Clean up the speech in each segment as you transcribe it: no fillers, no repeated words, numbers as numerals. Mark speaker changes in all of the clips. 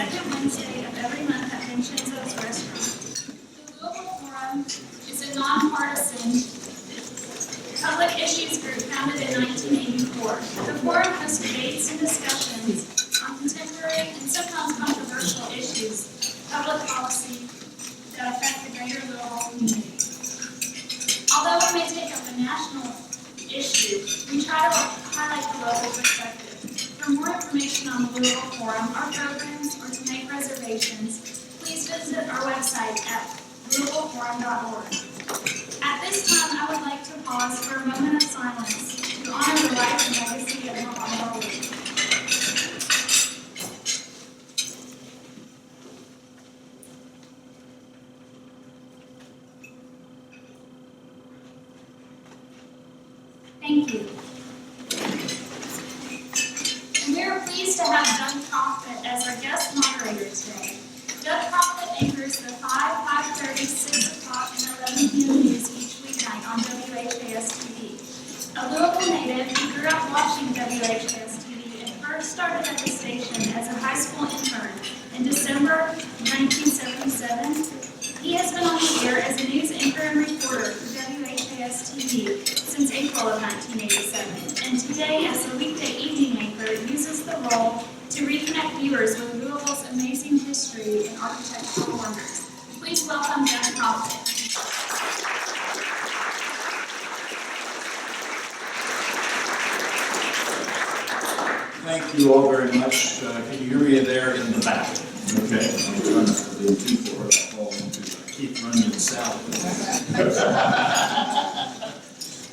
Speaker 1: second Wednesday of every month at Vincenzo's Restaurant. The Louisville Forum is a nonpartisan public issues group founded in 1984. The Forum hosts debates and discussions on contemporary and sometimes controversial issues, public policy that affect the greater Louisville community. Although we may take up a national issue, we try to highlight the local perspective. For more information on the Louisville Forum, our programs, or to make reservations, please visit our website at louisvilleforum.org. At this time, I would like to pause for a moment of silence to honor the life and legacy of Muhammad Ali. Thank you. And we are pleased to have Doug Proffitt as our guest moderator today. Doug Proffitt anchors the 5, 5:30, 6 o'clock, and 11 p.m. news each weeknight on WHAS TV. A Louisville native, he grew up watching WHAS TV and first started at the station as a high school intern in December 1977. He has been on the air as a news anchor and reporter for WHAS TV since April of 1987, and today as a weekday evening anchor uses the role to reconnect viewers with Louisville's amazing history and architectural wonders. Please welcome Doug Proffitt.
Speaker 2: Thank you all very much. Can you hear me there in the back? Okay. I'm trying not to be too far. I fall into Keith running south.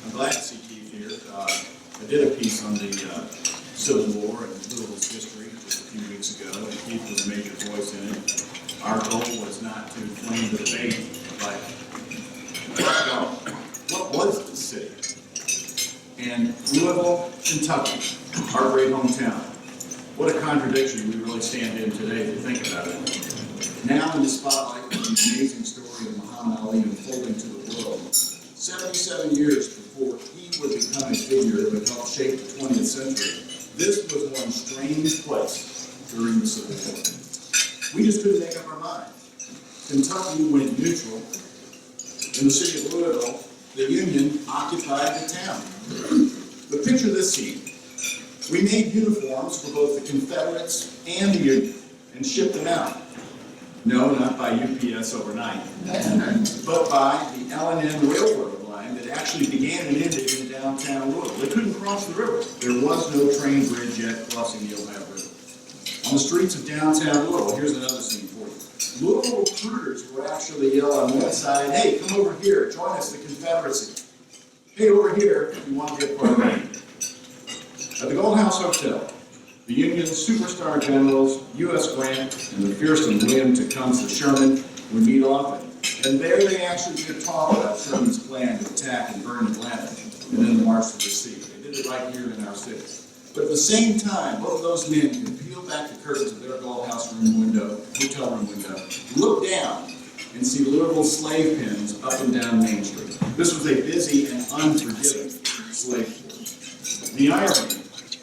Speaker 2: I'm glad to see Keith here. I did a piece on the Civil War and Louisville's history just a few weeks ago, and Keith was a major voice in it. Our goal was not to flame the debate, but what was the city? And Louisville, Kentucky, our great hometown. What a contradiction we really stand in today if you think about it. Now in the spotlight of the amazing story of Muhammad Ali unfolding to the world, 77 years before he would become a figure that would help shape the 20th century, this was one strange place during the Civil War. We just couldn't make up our mind. Kentucky went neutral. In the city of Louisville, the Union occupied the town. But picture this scene. We made uniforms for both the Confederates and the Union and shipped them out. No, not by UPS overnight, but by the L&M railroad line that actually began and ended in downtown Louisville. They couldn't cross the river. There was no train bridge yet crossing the Ohio River. On the streets of downtown Louisville, here's another scene for you. Louisville recruiters would actually yell on one side, "Hey, come over here, join us, the Confederacy. Hey, over here, if you want to get part of it." At the Gold House Hotel, the Union's superstar generals, U.S. Grant and the fearsome William Tecumseh Sherman would meet often. And there they actually did talk about Sherman's plan to attack and burn Atlanta and then march to the sea. They did it right here in our city. But at the same time, both of those men could peel back the curtains of their Gold House hotel room window, look down, and see Louisville slave pens up and down Main Street. This was a busy and unforgiving slave force. The irony,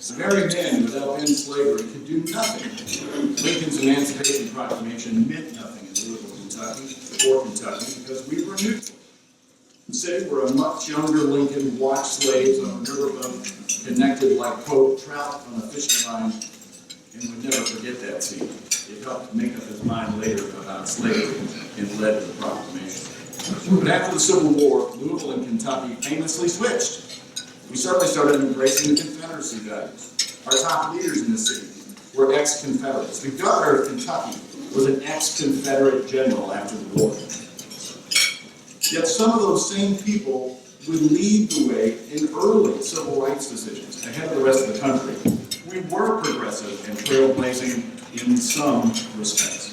Speaker 2: the very men who without end slavery could do nothing. Lincoln's Emancipation Proclamation meant nothing in Louisville, Kentucky, or Kentucky, because we were neutral. The city where a much younger Lincoln watched slaves on a riverboat connected like, quote, trout on a fishing line, and would never forget that scene. It helped make up his mind later about slavery and led to the proclamation. But after the Civil War, Louisville and Kentucky famously switched. We certainly started embracing the Confederacy values. Our top leaders in the city were ex-Confederates. The governor of Kentucky was an ex-Confederate general after the war. Yet some of those same people would lead the way in early civil rights decisions ahead of the rest of the country. We were progressive and trailblazing in some respects.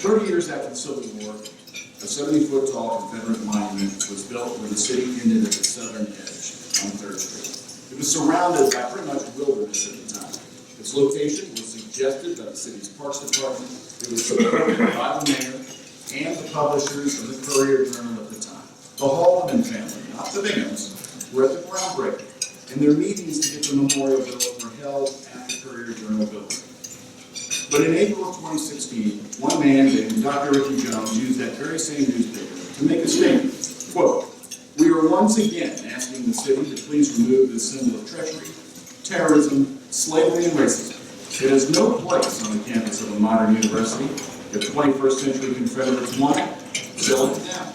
Speaker 2: 30 years after the Civil War, a 70-foot-tall Confederate monument was built where the city ended at the southern edge on 3rd Street. It was surrounded by pretty much wilderness at the time. Its location was suggested by the city's Parks Department. It was supported by the mayor and the publishers of the Courier-Journal at the time. The Haldeman family, not the Binghams, were at the groundbreaking, and their meetings to get the memorial built were held at the Courier-Journal building. But But in April of 2016, one man named Dr. Ricky Jones used that very same newspaper to make a statement, quote, "We are once again asking the city to please remove this symbol of treachery, terrorism, slavery, and racism. It has no place on the campus of a modern university. If 21st century Confederates want it, sell it down."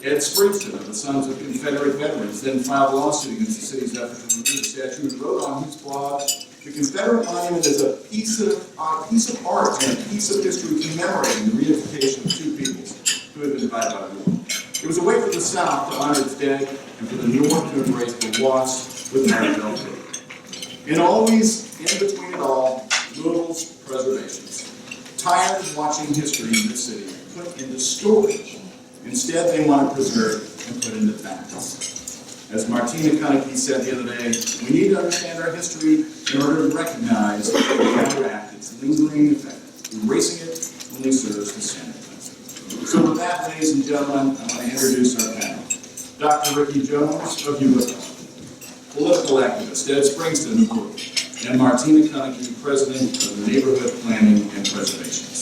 Speaker 2: Ed Springston of the Sons of Confederate Veterans then filed a lawsuit against the city's effort to remove the statue and wrote on his blog, "The Confederate Monument is a piece of art and a piece of history commemorating the reunification of two peoples who had been divided by war. It was a way for the South to honor its dead and for the North to embrace the lost with heartfelt faith." And always in between it all, Louisville's preservations, tired of watching history in this city put into storage. Instead, they want to preserve and put into facts. As Martina Cunneke said the other day, we need to understand our history in order to recognize and counteract its lingering effect. Erasing it only serves to sanitize it. So with that, ladies and gentlemen, I want to introduce our panel. Dr. Ricky Jones of Louisville, political activist Ed Springston of Louisville, and Martina Cunneke, president of the Neighborhood Planning and Preservation.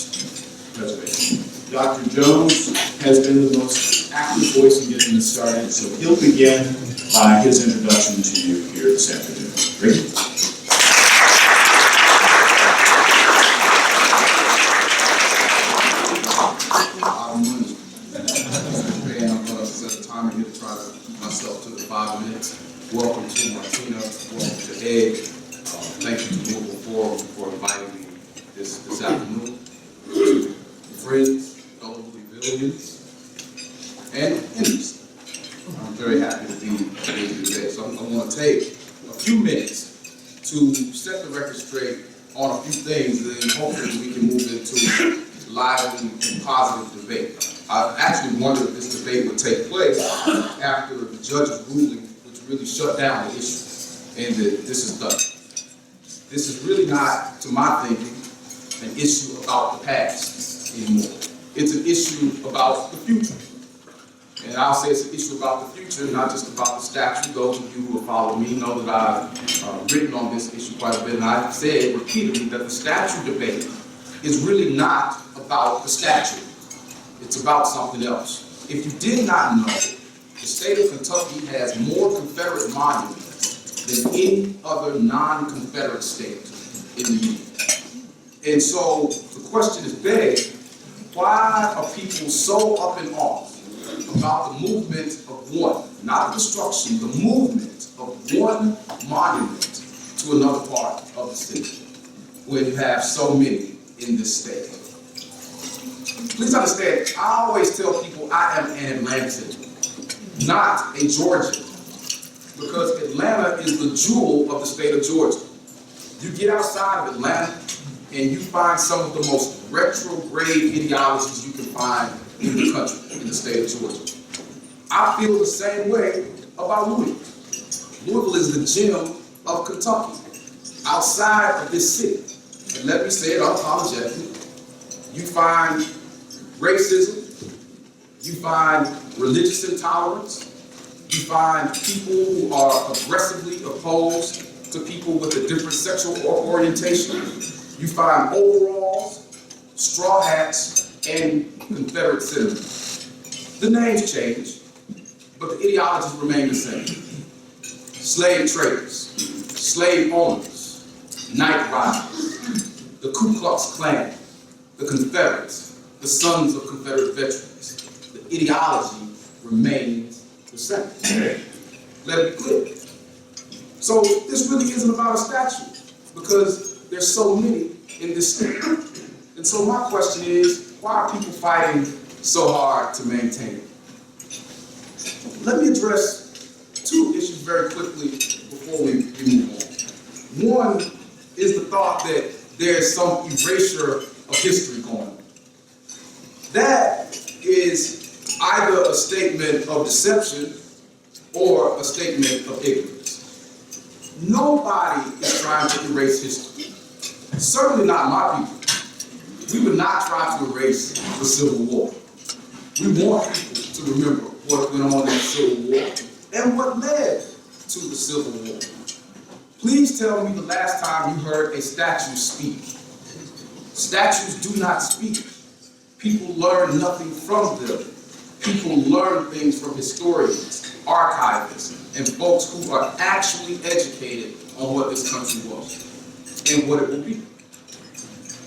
Speaker 2: Dr. Jones has been the most active voice in getting this started, so he'll begin by his introduction to you here this afternoon. Ricky?
Speaker 3: I'm going to set a timer here to try to keep myself to the 5 minutes. Welcome to Martina. Welcome to Ed. Thank you to Louisville Forum for inviting me this afternoon. To friends, fellow Louisvillians, and enemies. I'm very happy to be here today. So I'm going to take a few minutes to set the record straight on a few things, and then hopefully we can move into lively and positive debate. I actually wondered if this debate would take place after the judge's ruling, which really shut down the issue, and that this is done. This is really not, to my thinking, an issue about the past anymore. It's an issue about the future. And I'll say it's an issue about the future, not just about the statute. Those of you who have followed me know that I've written on this issue quite a bit, and I've said repeatedly that the statute debate is really not about the statute. It's about something else. If you did not know, the state of Kentucky has more Confederate monuments than any other non-Confederate state in the Union. And so the question is begged, why are people so up in arms about the movement of one, not the destruction, the movement of one monument to another part of the city, when you have so many in this state? Please understand, I always tell people I am an Atlantan, not a Georgian, because Atlanta is the jewel of the state of Georgia. You get outside of Atlanta and you find some of the most retrograde ideologies you can find in the country, in the state of Georgia. I feel the same way about Louisville. Louisville is the gem of Kentucky, outside of this city. And let me say it unapologetically, you find racism, you find religious intolerance, you find people who are aggressively opposed to people with a different sexual orientation, you find overalls, straw hats, and Confederate sentiments. The names change, but the ideologies remain the same. Slave traders, slave owners, night riders, the Ku Klux Klan, the Confederates, the Sons of Confederate Veterans. The ideology remains the same. Let it be clear. So this really isn't about a statue, because there's so many in this state. And so my question is, why are people fighting so hard to maintain it? Let me address two issues very quickly before we move on. One is the thought that there's some erasure of history going on. That is either a statement of deception or a statement of ignorance. Nobody is trying to erase history. Certainly not my people. We would not try to erase the Civil War. We want people to remember what went on in the Civil War and what led to the Civil War. Please tell me the last time you heard a statue speak. Statues do not speak. People learn nothing from them. People learn things from historians, archivists, and folks who are actually educated on what this country was and what it will be.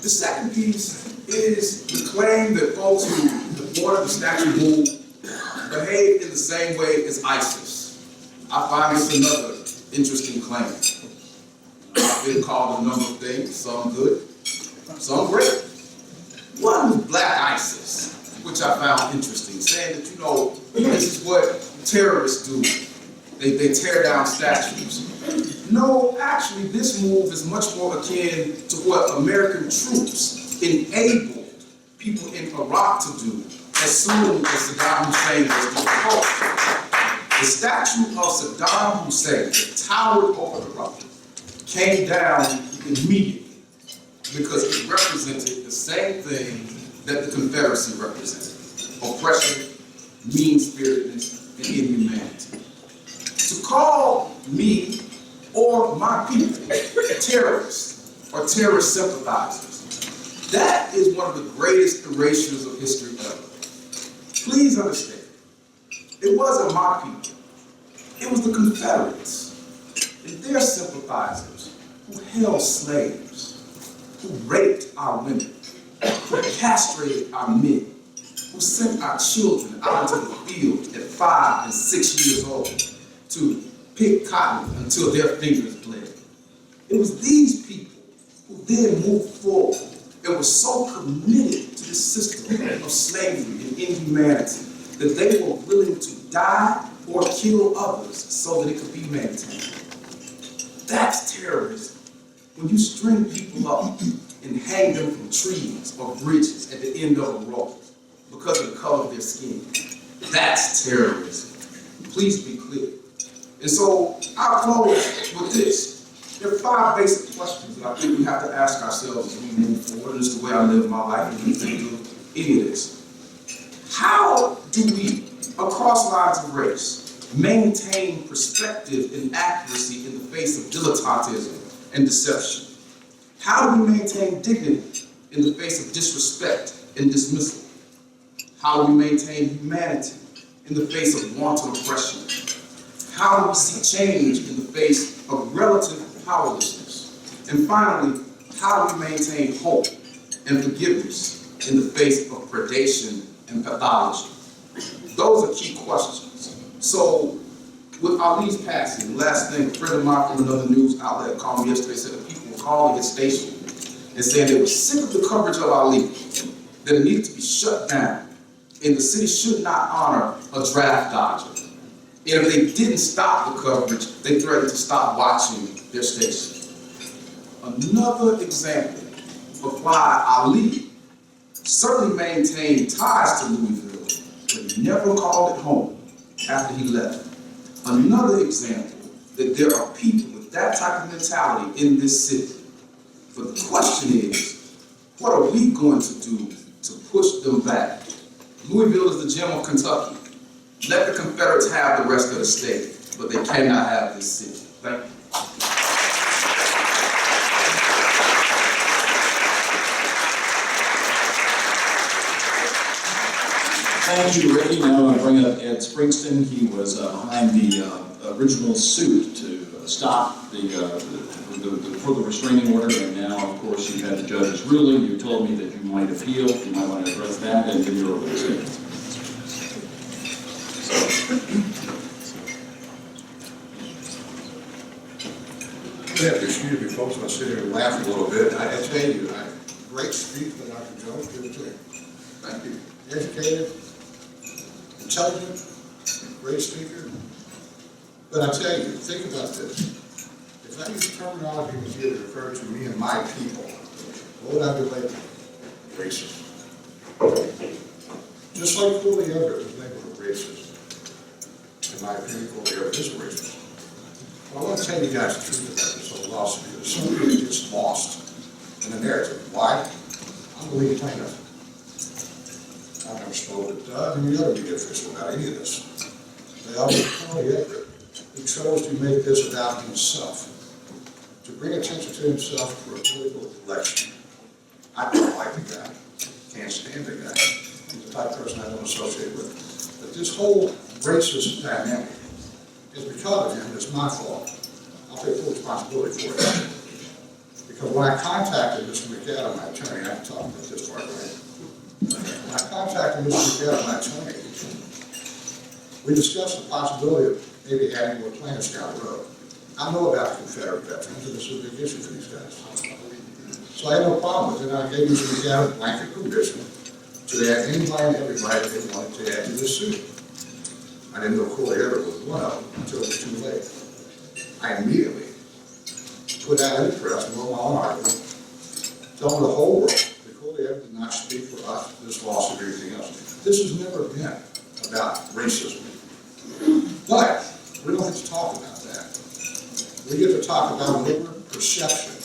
Speaker 3: The second piece is the claim that folks who supported the statue movement behaved in the same way as ISIS. I find this another interesting claim. I've been called a number of things, some good, some great. One was Black ISIS, which I found interesting, saying that, you know, this is what terrorists do. They tear down statues. No, actually, this move is much more akin to what American troops enabled people in Iraq to do as soon as Saddam Hussein was deposed. The statue of Saddam Hussein that towered over Iraq came down immediately because it represented the same thing that the Confederacy represented: oppression, mean-spiritedness, and inhumanity. To call me or my people terrorists or terrorist sympathizers, that is one of the greatest erasures of history ever. Please understand, it wasn't my people, it was the Confederates and their sympathizers who held slaves, who raped our women, who castrated our men, who sent our children out into the field at 5 and 6 years old to pick cotton until their fingers bled. It was these people who then moved forward and were so committed to the system of slavery and inhumanity that they were willing to die or kill others so that it could be maintained. That's terrorism. When you string people up and hang them from trees or bridges at the end of a rope because of the color of their skin, that's terrorism. Please be clear. And so I'll close with this. There are 5 basic questions that I think we have to ask ourselves as we move forward. And it's the way I live my life and we think of any of this. How do we, across lines of race, maintain perspective and accuracy in the face of dilettantism and deception? How do we maintain dignity in the face of disrespect and dismissal? How do we maintain humanity in the face of wanton oppression? How do we see change in the face of relative powerlessness? And finally, how do we maintain hope and forgiveness in the face of predation and pathology? Those are key questions. So, with Ali's passing, last thing, a friend of mine from another news outlet called me yesterday, said that people were calling his station and saying they were sick of the coverage of Ali, that it needed to be shut down, and the city should not honor a draft dodger. And if they didn't stop the coverage, they threatened to stop watching their station. Another example of why Ali certainly maintained ties to Louisville, but he never called it home after he left. Another example that there are people with that type of mentality in this city. But the question is, what are we going to do to push them back? Louisville is the gem of Kentucky. Let the Confederates have the rest of the state, but they cannot have this city. Thank you.
Speaker 2: Thank you, Ricky. Now I bring up Ed Springston. He was behind the original suit to stop for the restraining order, and now, of course, you had the judge's ruling. You told me that you might appeal. You might want to address that and give your opening statement.
Speaker 4: You have to excuse me, folks, I sit here and laugh a little bit. I tell you, great speech by Dr. Jones, give it to him. Thank you. Educated, intelligent, great speaker. But I tell you, think about this. If I use terminology was here to refer to me and my people, what would I be labeled? Racist. Just like Cooley Everett was labeled a racist. In my opinion, Cooley Everett is a racist. Well, I want to tell you guys the truth about this whole lawsuit, because some people get lost in the narrative. Why? I'm the lead plaintiff. I've never spoken to Doug and the other media official about any of this. They all Cooley Everett, who chose to make this about himself, to bring attention to himself for a political election. I don't like the guy, can't stand the guy. He's the type of person I don't associate with. But this whole racist dynamic is because of him, it's my fault. I'll take full responsibility for it. Because when I contacted Mr. McAdam, my attorney, I have to talk about this part, right? When I contacted Mr. McAdam, my attorney, we discussed the possibility of maybe adding more plaintiffs down the road. I know about the Confederate veterans, and this is a big issue for these guys. So I had no problem with it, and I gave Mr. McAdam blanket permission to add anybody and everybody that they wanted to add to this suit. I didn't know Corey Everett was one of them until it was too late. I immediately put out in the press, wrote my own article, telling the whole world that Corey Everett did not speak for us, this lawsuit, or anything else. This has never been about racism. But we don't get to talk about that. We get to talk about liberal perception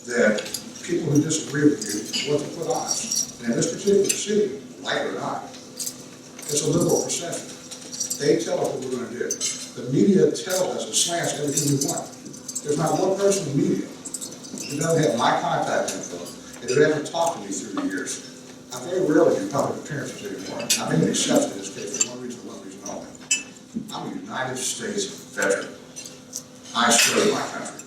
Speaker 4: that people who disagree with you want to put on us. And in this particular city, like it or not, it's a liberal perception. They tell us what we're going to do. The media tells us, it slants everything we want. There's not one person in the media who doesn't have my contact info and who hasn't talked to me through the years. I very rarely do public appearances anymore. I made an exception in this case for one reason only. I'm a United States veteran. I serve my country.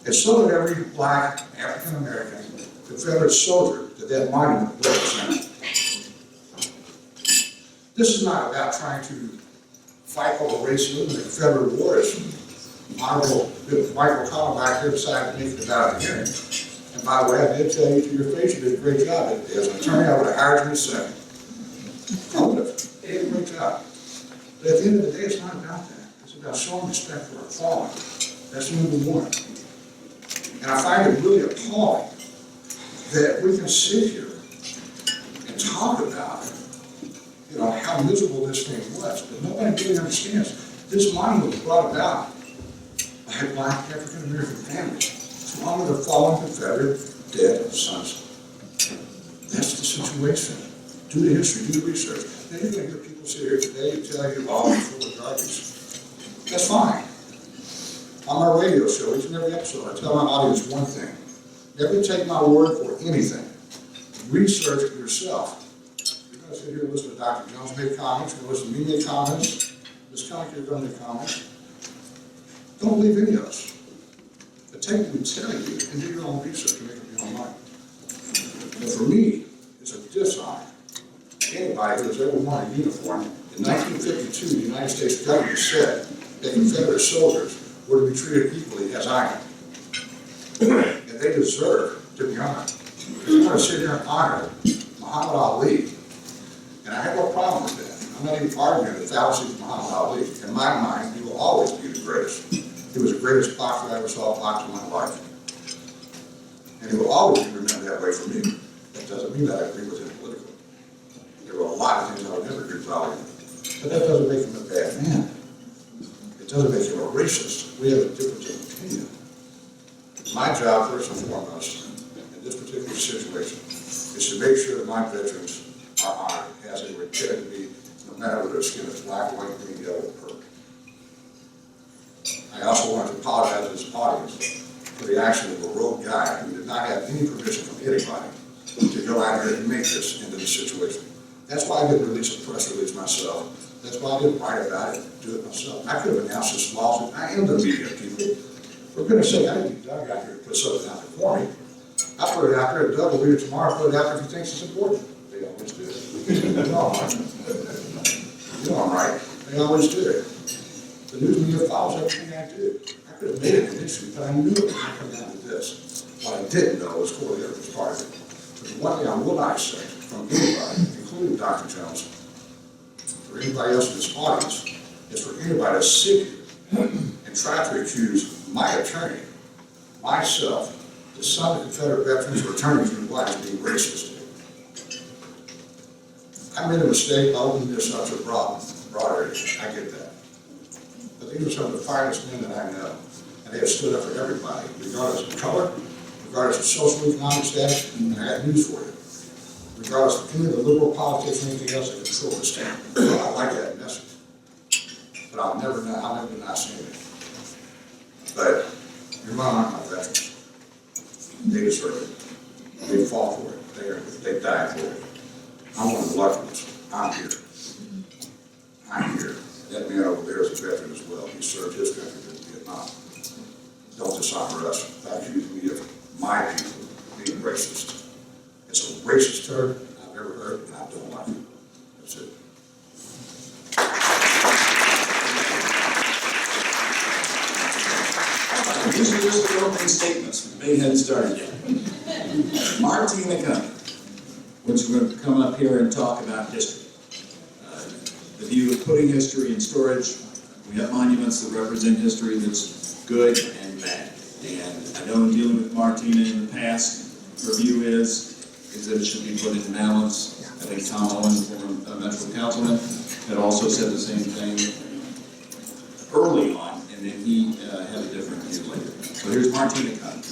Speaker 4: And so did every black, African-American, Confederate soldier that monument represented. This is not about trying to fight over racism and the Confederate War, as Honorable Michael Connell back here decided to make it about a hearing. And by the way, I did tell you to your face, you did a great job. As an attorney, I would have hired you in a second. I would have. You did a great job. But at the end of the day, it's not about that. It's about showing respect for our fallen. That's number one. And I find it really appalling that we can sit here and talk about, how miserable this thing was, but nobody really understands. This monument was brought about by black African-American families to honor the fallen Confederate dead sons. That's the situation. Do the history, do the research. Then you're going to hear people sit here today and tell you, oh, it's full of garbage. That's fine. On my radio show, each and every episode, I tell my audience one thing. Never take my word for anything. Research it yourself. You're going to sit here and listen to Dr. Jones make comments, you're going to listen to me make comments, Ms. Connick, you're going to make comments. Don't believe any of us. But take what we tell you and do your own research and make up your own mind. And for me, it's a dishonor. Anybody who has ever worn a uniform, in 1952, the United States government said that Confederate soldiers were to be treated equally as I am. And they deserve to be honored. If you want to sit here and honor Muhammad Ali, and I have no problem with that. I'm not even arguing the fallacies of Muhammad Ali. In my mind, he will always be the greatest. He was the greatest boxer I ever saw box in my life. And he will always be remembered that way for me. That doesn't mean that I agree with him politically. There were a lot of things I would never agree with Ali. But that doesn't make him a bad man. It doesn't make him a racist. We have a difference of opinion. My job, first and foremost, in this particular situation, is to make sure that my veterans are honored as they were intended to be, no matter whether their skin is black, white, green, yellow, or purple. I also want to apologize to this audience for the action of a rogue guy who did not have any permission from anybody to go out here and make this into this situation. That's why I didn't release a press release myself. That's why I didn't write about it, do it myself. I could have announced this lawsuit. I am the media people. For goodness sake, I didn't need Doug out here to put something out there for me. I put it out there, Doug will read it tomorrow, put it out there if he thinks it's important. They always do it. You know I'm right. You know I'm right. They always do it. The news media follows everything I do. I could have made it an issue, but I knew it was going to come down to this. What I didn't know was Corey Everett was part of it. But the one thing I will not say from anybody, including Dr. Jones, for anybody else in this audience, is for anybody to sit here and try to accuse my attorney, myself, the son of Confederate veterans who are attorneys from the as being racist. I made a mistake by opening this up to a broader issue. I get that. But these are some of the finest men that I know, and they have stood up for everybody, regardless of color, regardless of social economic status, and I have news for you. Regardless of any of the liberal politics or anything else that control the state. I like that message. But I'll never not say it. But your mom aren't my veterans. They deserve it. They fought for it. They died for it. I'm one of the lucky ones. I'm here. I'm here. That man over there is a veteran as well. He served his country in Vietnam. Don't dishonor us. Accuse me of my people being racist. It's a racist term I've ever heard, and I don't like it. That's it.
Speaker 2: These are just the opening statements. They hadn't started yet. Martina Cumming, which we're going to come up here and talk about history. The view of putting history in storage. We have monuments that represent history that's good and bad. And I know in dealing with Martina in the past, her view is that it should be put in balance. I think Tom Owen, former Metro Councilman, had also said the same thing early on, and then he had a different view later. So here's Martina Cumming.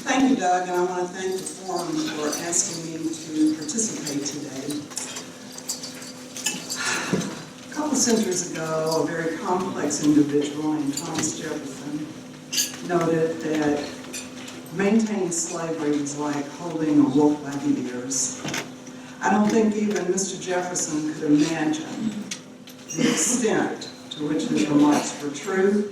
Speaker 5: Thank you, Doug, and I want to thank the forum for asking me to participate today. A couple centuries ago, a very complex individual named Thomas Jefferson noted that maintaining slavery was like holding a wolf by the ears. I don't think even Mr. Jefferson could imagine the extent to which his remarks were true,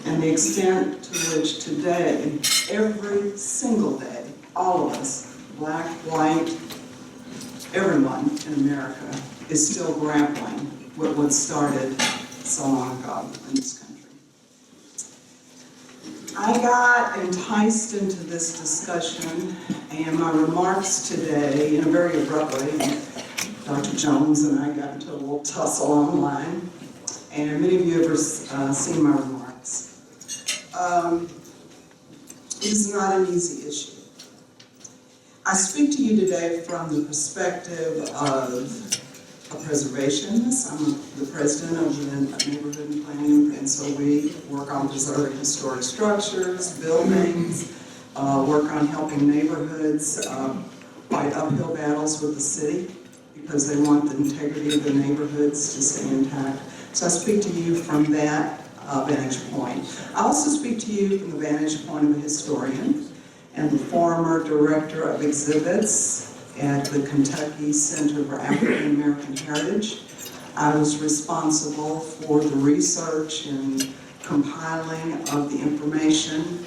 Speaker 5: and the extent to which today, every single day, all of us, black, white, everyone in America, is still grappling with what started so long ago in this country. I got enticed into this discussion, and my remarks today, in a very abrupt way, Dr. Jones and I got into a little tussle online, and many of you have seen my remarks. It is not an easy issue. I speak to you today from the perspective of a preservationist. I'm the president of the Neighborhood and Planning, and so we work on preserving historic structures, buildings, work on helping neighborhoods fight uphill battles with the city because they want the integrity of the neighborhoods to stay intact. So I speak to you from that vantage point. I also speak to you from the vantage point of a historian and the former director of exhibits at the Kentucky Center for African American Heritage. I was responsible for the research and compiling of the information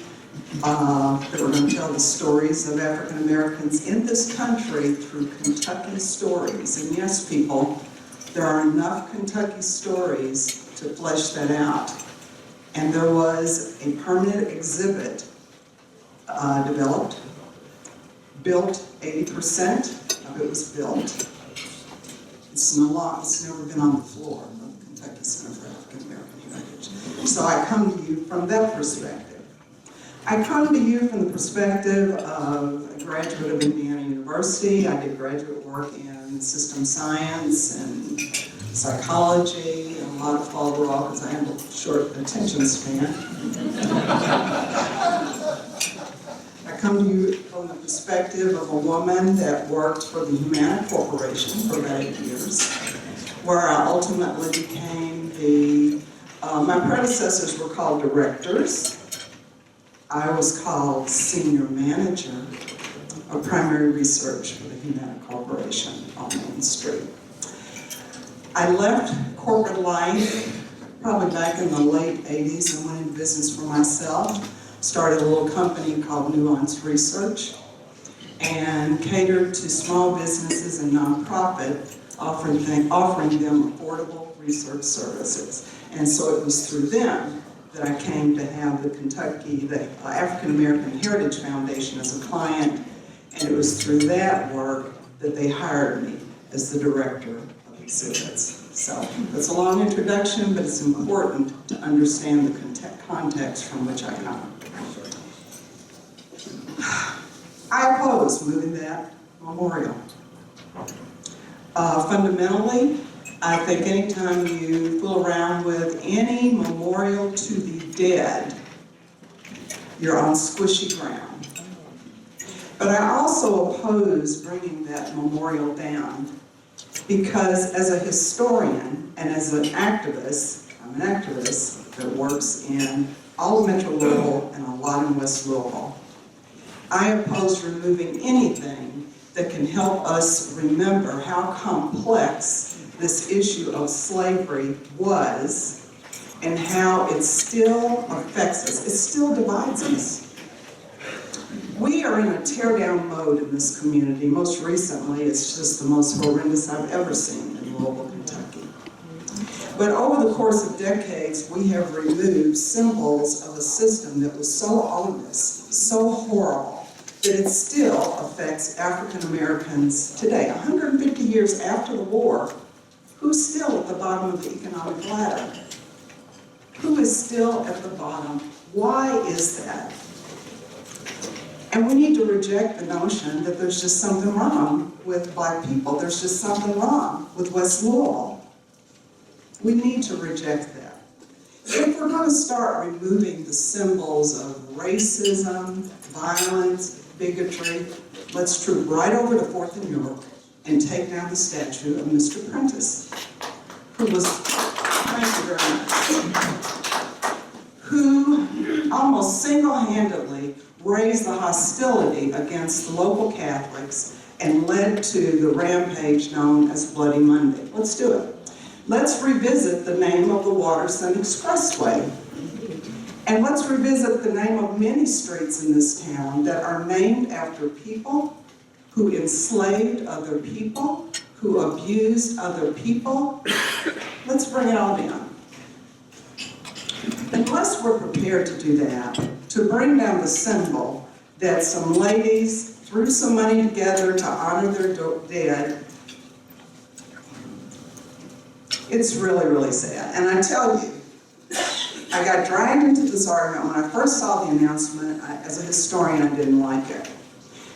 Speaker 5: that were going to tell the stories of African Americans in this country through Kentucky stories. And yes, people, there are enough Kentucky stories to flesh that out. And there was a permanent exhibit developed, built, 80% of it was built. It's never been on the floor of the Kentucky Center for African American Heritage. So I come to you from that perspective. I come to you from the perspective of a graduate of Indiana University. I did graduate work in system science and psychology, and a lot of follow-up because I have a short attention span. I come to you from the perspective of a woman that worked for the Humana Corporation for about 8 years, where I ultimately became my predecessors were called directors. I was called senior manager of primary research for the Humana Corporation on Main Street. I left corporate life probably back in the late 80s and went into business for myself. Started a little company called Nuance Research and catered to small businesses and nonprofit, offering them affordable research services. And so it was through them that I came to have the African American Heritage Foundation as a client, and it was through that work that they hired me as the director of exhibits. So that's a long introduction, but it's important to understand the context from which I come. I oppose moving that memorial. Fundamentally, I think anytime you fool around with any memorial to the dead, you're on squishy ground. But I also oppose bringing that memorial down because as a historian and as an activist, I'm an activist that works in all of Metro Louisville and a lot in West Louisville. I oppose removing anything that can help us remember how complex this issue of slavery was and how it still affects us. It still divides us. We are in a tear-down mode in this community. Most recently, it's just the most horrendous I've ever seen in Louisville, Kentucky. But over the course of decades, we have removed symbols of a system that was so odious, so horrible, that it still affects African Americans today. 150 years after the war, who's still at the bottom of the economic ladder? Who is still at the bottom? Why is that? And we need to reject the notion that there's just something wrong with Black people. There's just something wrong with West Louisville. We need to reject that. If we're going to start removing the symbols of racism, violence, bigotry, let's troop right over to 4th and York and take down the statue of Mr. Prentice, who was, thank you very much, who almost single-handedly raised the hostility against the local Catholics and led to the rampage known as Bloody Monday. Let's do it. Let's revisit the name of the Waterson Expressway. And let's revisit the name of many streets in this town that are named after people who enslaved other people, who abused other people. Let's bring it all down. Unless we're prepared to do that, to bring down the symbol that some ladies threw some money together to honor their dead, it's really, really sad. And I tell you, I got dragged into this argument. When I first saw the announcement, as a historian, I didn't like it.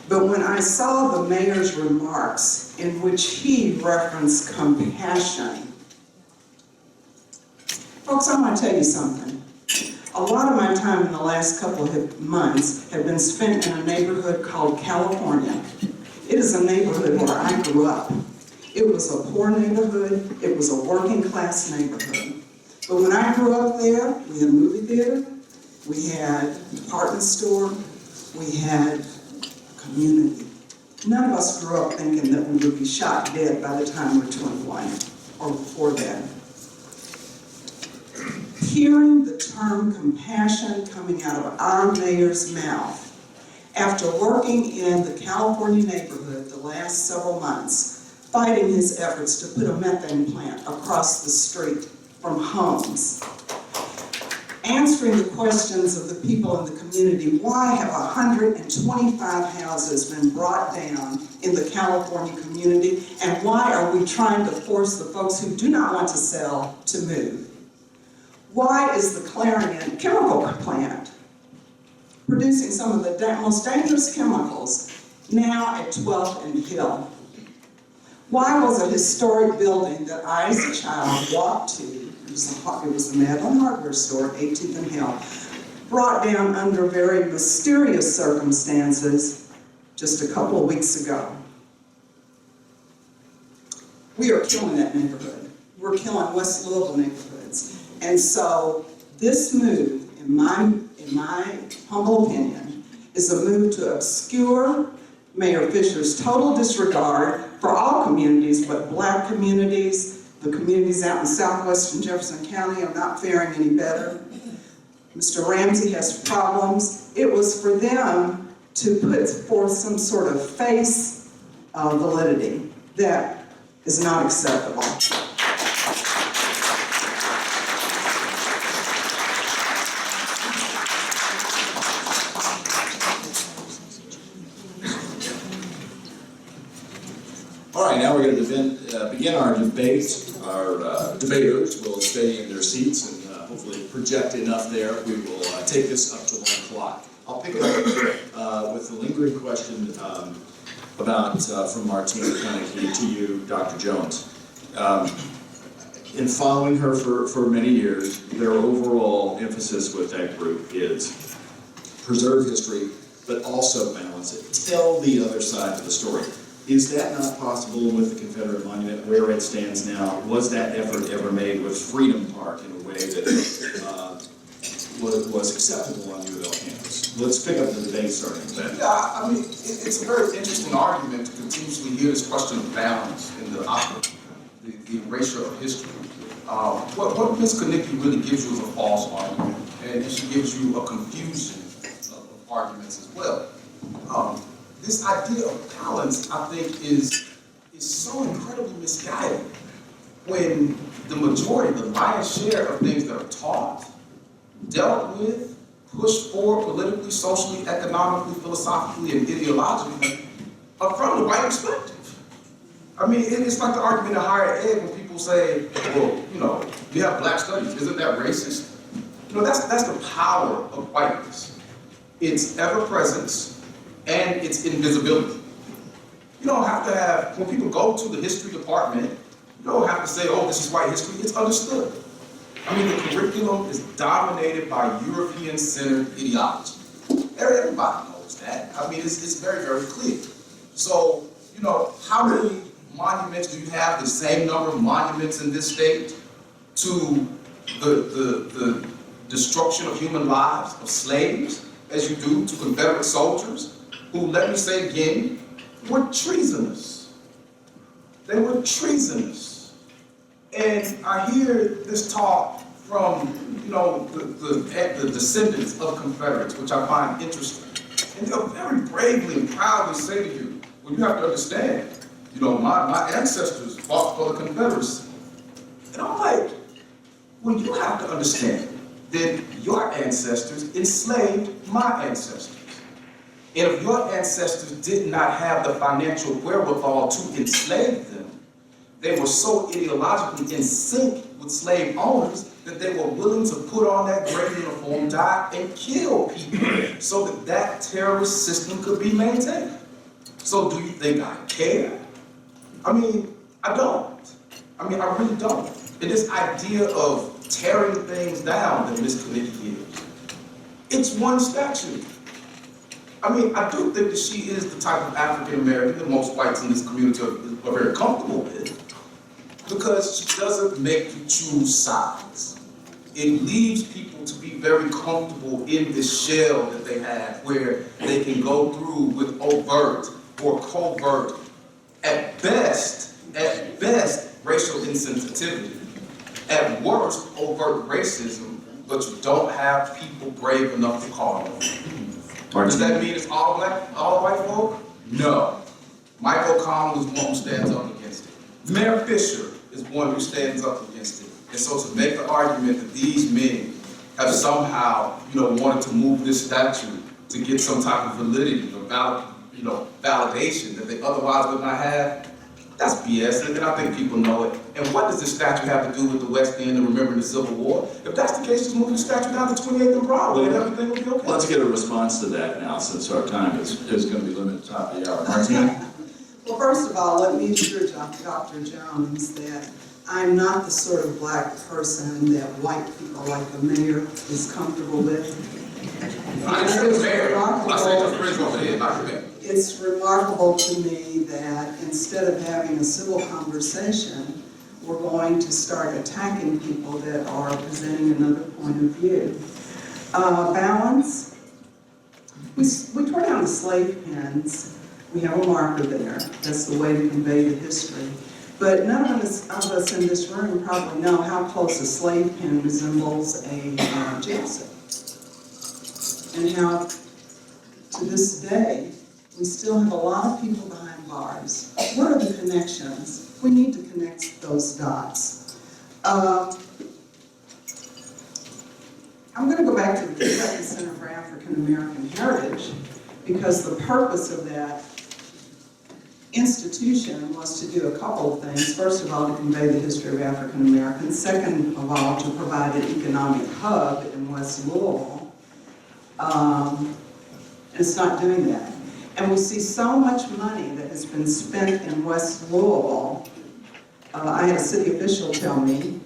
Speaker 5: But when I saw the mayor's remarks in which he referenced compassion, folks, I'm going to tell you something. A lot of my time in the last couple of months have been spent in a neighborhood called California. It is a neighborhood where I grew up. It was a poor neighborhood. It was a working class neighborhood. But when I grew up there, we had a movie theater, we had a department store, we had a community. None of us grew up thinking that we would be shot dead by the time we were 21 or before that. Hearing the term compassion coming out of our mayor's mouth after working in the California neighborhood the last several months, fighting his efforts to put a methane plant across the street from homes, answering the questions of the people in the community, why have 125 houses been brought down in the California community, and why are we trying to force the folks who do not want to sell to move? Why is the Clarion chemical plant producing some of the most dangerous chemicals now at 12th and Hill? Why was a historic building that I as a child walked to, it was the Madeline Hardware Store, 18th and Hill, brought down under very mysterious circumstances just a couple of weeks ago? We are killing that neighborhood. We're killing West Louisville neighborhoods. And so this move, in my humble opinion, is a move to obscure Mayor Fisher's total disregard for all communities, but Black communities, the communities out in southwestern Jefferson County are not faring any better. Mr. Ramsey has problems. It was for them to put forth some sort of face validity that is not acceptable.
Speaker 2: All right, now we're going to begin our debate. Our debaters will stay in their seats and hopefully project enough there. We will take this up to 1 o'clock. I'll pick it up with the lingering question about from Martina Koenig to you, Dr. Jones. In following her for many years, their overall emphasis with that group is preserve history, but also balance it. Tell the other side of the story. Is that not possible with the Confederate Monument where it stands now? Was that effort ever made with Freedom Park in a way that was acceptable on U of L campus? Let's pick up the debate starting with that.
Speaker 3: Yeah, I mean, it's a very interesting argument to continuously hear this question of balance in the erasure of history. What Ms. Kanicki really gives you is a false argument, and she gives you a confusion of arguments as well. This idea of balance, I think, is so incredibly misguided when the majority, the lion's share of things that are taught, dealt with, pushed for politically, socially, economically, philosophically, and ideologically are from the white perspective. I mean, it's like the argument in higher ed when people say, well, you know, you have black studies, isn't that racist? You know, that's the power of whiteness. It's ever-presence and its invisibility. You don't have to have, when people go to the history department, you don't have to say, oh, this is white history, it's understood. I mean, the curriculum is dominated by European-centered ideology. Everybody knows that. I mean, it's very, very clear. So, you know, how many monuments do you have, the same number of monuments in this state to the destruction of human lives, of slaves, as you do to Confederate soldiers, who, let me say again, were treasonous. They were treasonous. And I hear this talk from, you know, the descendants of Confederates, which I find interesting. And they'll very bravely and proudly say to you, well, you have to understand, you know, my ancestors fought for the Confederacy. And I'm like, well, you have to understand that your ancestors enslaved my ancestors. And if your ancestors did not have the financial wherewithal to enslave them, they were so ideologically in sync with slave owners that they were willing to put on that gray uniform, die, and kill people so that that terrorist system could be maintained. So do you think I care? I mean, I don't. I mean, I really don't. And this idea of tearing things down that Ms. Kanicki gives, it's one statue. I mean, I do think that she is the type of African American that most whites in this community are very comfortable with, because she doesn't make you choose sides. It leaves people to be very comfortable in this shell that they have, where they can go through with overt or covert, at best, racial insensitivity, at worst, overt racism, but you don't have people brave enough to call them. Does that mean it's all black, all white folk? No. Michael O'Connell is one who stands up against it. Mayor Fisher is one who stands up against it. And so to make the argument that these men have somehow, you know, wanted to move this statue to get some type of validity or validation that they otherwise would not have, that's BS, and I think people know it. And what does this statue have to do with the West End and remembering the Civil War? If that's the case, just move the statue down to 28th and Broadway and everything will be okay.
Speaker 2: Let's get a response to that now, since our time is going to be limited at the top of the hour. Martina?
Speaker 5: Well, first of all, let me assure Dr. Jones that I'm not the sort of black person that white people like the mayor is comfortable with.
Speaker 3: I didn't say the mayor. I said the friends over there, not the mayor.
Speaker 5: It's remarkable to me that instead of having a civil conversation, we're going to start attacking people that are presenting another point of view. Balance. We tore down the slave pens. We have a marker there. That's the way to convey the history. But none of us in this room probably know how close a slave pen resembles a jail cell. And how, to this day, we still have a lot of people behind bars. What are the connections? We need to connect those dots. I'm going to go back to the Kentucky Center for African American Heritage, because the purpose of that institution was to do a couple of things. First of all, to convey the history of African Americans. Second of all, to provide an economic hub in West Louisville. And it's not doing that. And we see so much money that has been spent in West Louisville. I had a city official tell me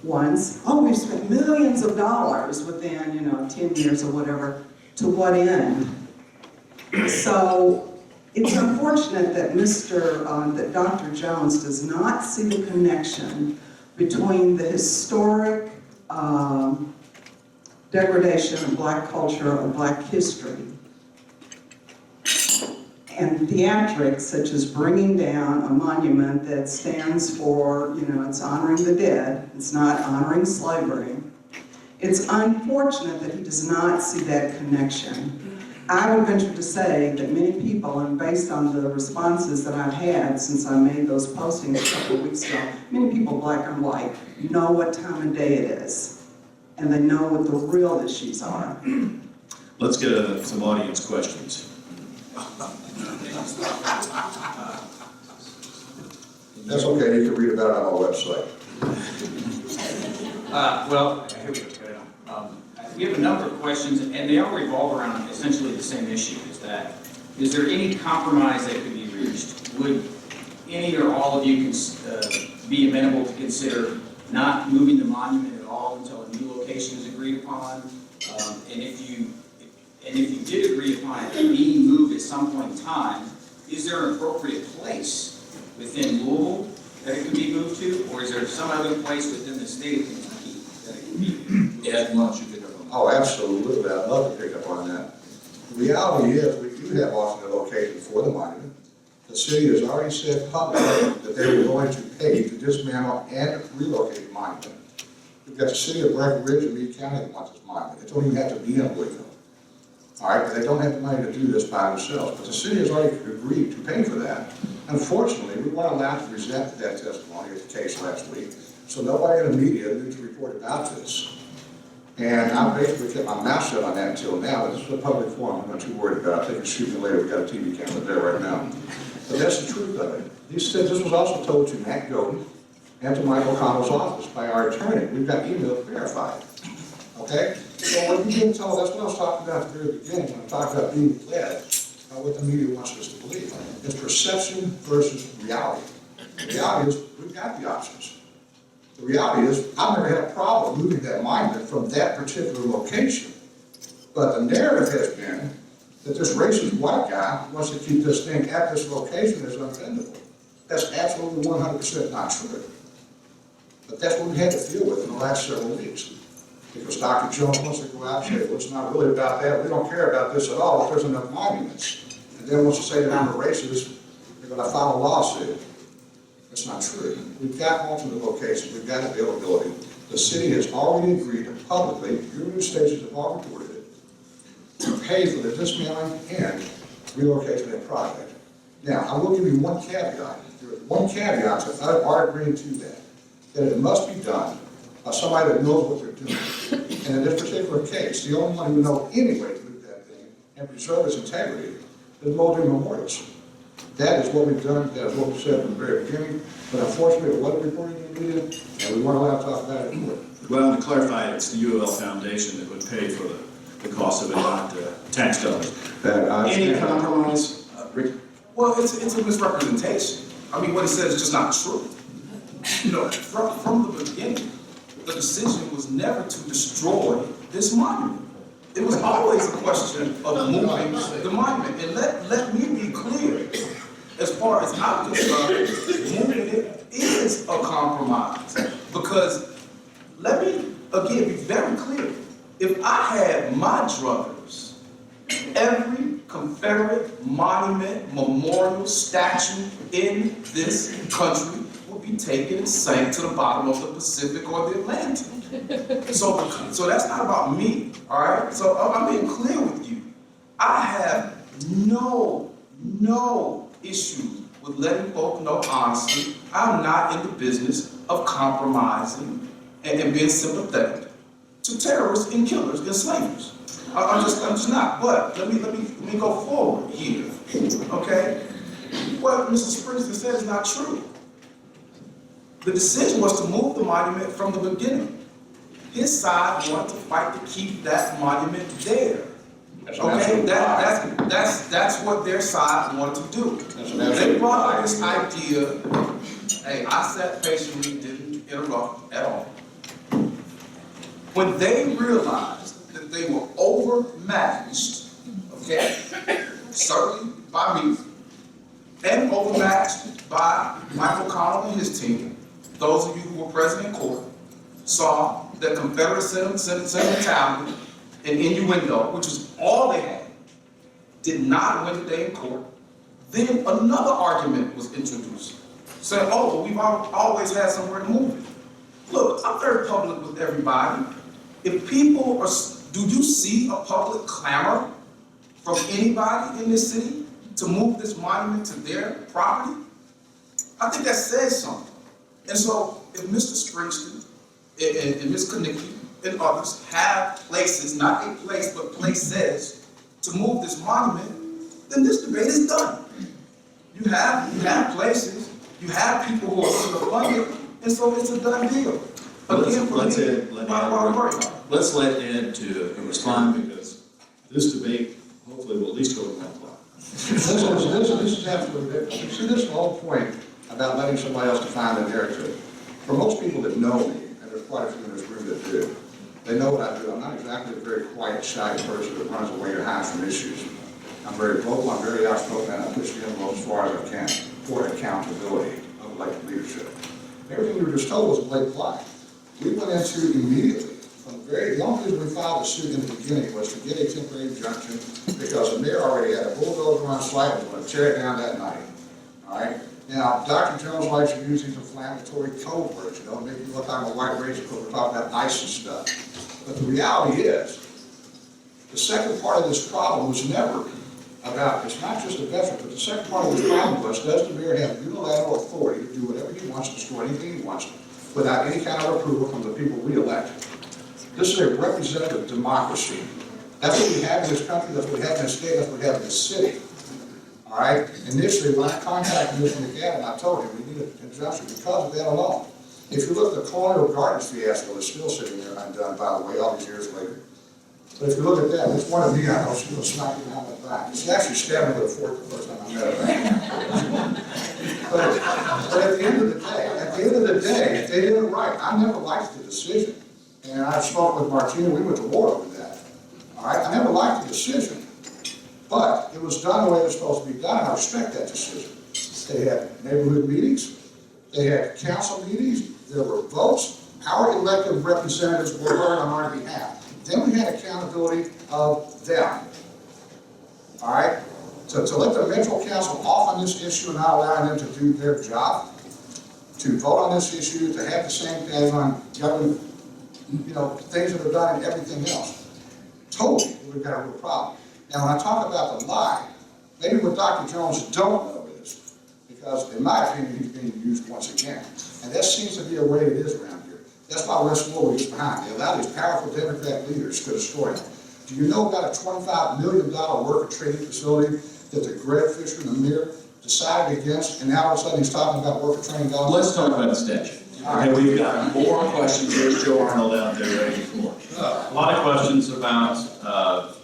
Speaker 5: once, oh, we've spent millions of dollars within, 10 years or whatever. To what end? So It's unfortunate that that Dr. Jones does not see the connection between the historic degradation of Black culture or Black history and theatrics such as bringing down a monument that stands for, it's honoring the dead, it's not honoring slavery. It's unfortunate that he does not see that connection. I would venture to say that many people, and based on the responses that I've had since I made those postings a couple of weeks ago, many people, Black and white, know what time of day it is, and they know what the real issues are.
Speaker 2: Let's get some audience questions.
Speaker 4: That's okay, you can read about it on our website.
Speaker 6: Well, here we go. We have a number of questions, and they all revolve around essentially the same issue, is there any compromise that could be reached? Would any or all of you be amenable to consider not moving the monument at all until a new location is agreed upon? And if you did agree upon it being moved at some point in time, is there an appropriate place within Louisville that it could be moved to, or is there some other place within the state of Kentucky that it could be moved?
Speaker 3: Ed, why don't you pick up on that?
Speaker 4: Oh, absolutely, I'd love to pick up on that. The reality is, we do have alternate locations for the monument. The city has already said publicly that they were going to pay to dismantle and relocate the monument. We've got the city of Breckenridge and Meade County that wants this monument. It don't even have to be in Louisville. All right, but they don't have the money to do this by themselves. But the city has already agreed to pay for that. Unfortunately, we weren't allowed to present that testimony at the case last week, so nobody in the media knew to report about this. And I basically kept my mouth shut on that until now, but this is a public forum, I'm not too worried about it. They can shoot me later, we've got a TV camera there right now. But that's the truth of it. This was also told to Matt Godin and to Michael Connell's office by our attorney. We've got emails verified, okay? So what you didn't tell, that's what I was talking about at the very beginning, when I talked about being led by what the media wants us to believe. It's perception versus reality. The reality is, we've got the options. The reality is, I've never had a problem moving that monument from that particular location. But the narrative has been that this racist white guy wants to keep this thing at this location is unbendable. That's absolutely 100% not true. But that's what we had to deal with in the last several weeks. Because Dr. Jones wants to go out and say, well, it's not really about that. We don't care about this at all if there's enough monuments. And then wants to say that I'm a racist, they're going to file a lawsuit. That's not true. We've got alternate locations. We've got availability. The city has already agreed publicly, union stations have all reported it, to pay for the dismantling and relocation of that project. Now, I will give you one caveat. There is one caveat to our agreeing to that it must be done by somebody that knows what they're doing. And in this particular case, the only one who would know any way to do that thing and preserve its integrity is Moultrie Memorials. That is what we've done, that is what we said from the very beginning, but unfortunately it wasn't reported in the media, and we weren't allowed to talk about it anymore.
Speaker 2: Well, to clarify, it's the UL Foundation that would pay for the cost of it, not tax dollars. Any compromise? Rick?
Speaker 3: Well, it's a misrepresentation. I mean, what it says is just not true. You know, from the beginning, the decision was never to destroy this monument. It was always a question of moving the monument. And let me be clear, as far as I'm concerned, moving it is a compromise. Because let me, again, be very clear. If I had my druthers, every Confederate monument, memorial, statue in this country would be taken and sank to the bottom of the Pacific or the Atlantic. So that's not about me, all right? So I'm being clear with you. I have no issue with letting folk know honestly, I'm not in the business of compromising and being sympathetic to terrorists and killers and slavers. I'm just not. But let me go forward here, okay? What Mr. Springsteen said is not true. The decision was to move the monument from the beginning. His side wanted to fight to keep that monument there. Okay, that's what their side wanted to do. They brought up this idea. Hey, I sat patiently, didn't interrupt at all. When they realized that they were overmatched, okay, certainly by me, and overmatched by Michael Connell and his team. Those of you who were present in court saw that Confederate sentimentality and innuendo, which is all they had, did not win the day in court. Then another argument was introduced, saying, oh, well, we've always had somewhere to move it. Look, I'm very public with everybody. If people are, do you see a public clamor from anybody in this city to move this monument to their property? I think that says something. And so if Mr. Springsteen and Ms. Konecki and others have places, not a place, but places to move this monument, then this debate is done. You have places, you have people who are willing to fund it, and so it's a done deal.
Speaker 2: Let's let Ed to respond, because this debate hopefully will at least go to 1 o'clock.
Speaker 4: This is absolutely different. You see, this is the whole point about letting somebody else define the narrative. For most people that know me, and there's quite a few in this room that do, they know what I do. I'm not exactly a very quiet, shy person that runs away or hides from issues. I'm very vocal, I'm very outspoken, and I push the envelope as far as I can for accountability of elected leadership. Everything you were just told was a blatant lie. We went into immediately, the only reason we filed the suit in the beginning was to get a temporary injunction because the mayor already had a bulldozer on site and was going to tear it down that night. All right? Now, Dr. Jones likes to use these inflammatory code words, you know, make you look like a white racer because we're talking about ICE and stuff. But the reality is, the second part of this problem was never about, it's not just the veteran, but the second part of this problem was, does the mayor have unilateral authority to do whatever he wants, destroy anything he wants, without any kind of approval from the people we elected? This is a representative democracy. That's what we have in this country, that's what we have in this state, that's what we have in this city. All right? Initially, when I contacted Mr. McAdam, I told him we need an injunction because of that alone. If you look at the Colonial Gardens fiasco, it's still sitting there undone, by the way, all these years later. But if you look at that, it's one of me, I know she's going to smack me down the back. She actually stabbed me with a fork the first time I met her. But at the end of the day, if they did it right, I never liked the decision. And I spoke with Martina, we went to war over that. All right, I never liked the decision, but it was done the way it was supposed to be done, and I respect that decision. They had neighborhood meetings, they had council meetings, there were votes, our elected representatives were heard on our behalf. Then we had accountability of them. All right, to let the Metro Council off on this issue and not allowing them to do their job, to vote on this issue, to have the same thing on government, you know, things that are done and everything else. Totally, we've got a real problem. Now, when I talk about the lie, maybe what Dr. Jones don't know is, because in my opinion, he's being used once again. And that seems to be a way it is around here. That's why West Louisville is behind. They allow these powerful Democrat leaders to destroy it. Do you know about a $25 million worker training facility that the Greg Fisher and the mayor decided against, and now all of a sudden he's talking about worker training dollars?
Speaker 2: Let's talk about the statute. And we've got more questions. There's Joe Arnold out there ready for
Speaker 7: A lot of questions about,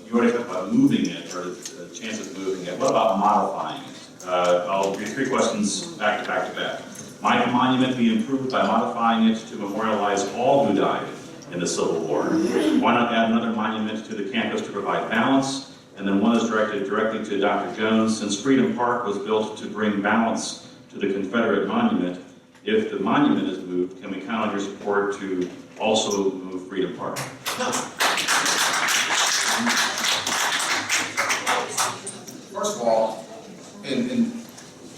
Speaker 7: you already talked about moving it, or the chances of moving it. What about modifying it? I'll read 3 questions back to back to back. Might the monument be improved by modifying it to memorialize all who died in the Civil War? Why not add another monument to the campus to provide balance? And then one is directed directly to Dr. Jones. Since Freedom Park was built to bring balance to the Confederate Monument, if the monument is moved, can we count on your support to also move Freedom Park?
Speaker 3: First of all, and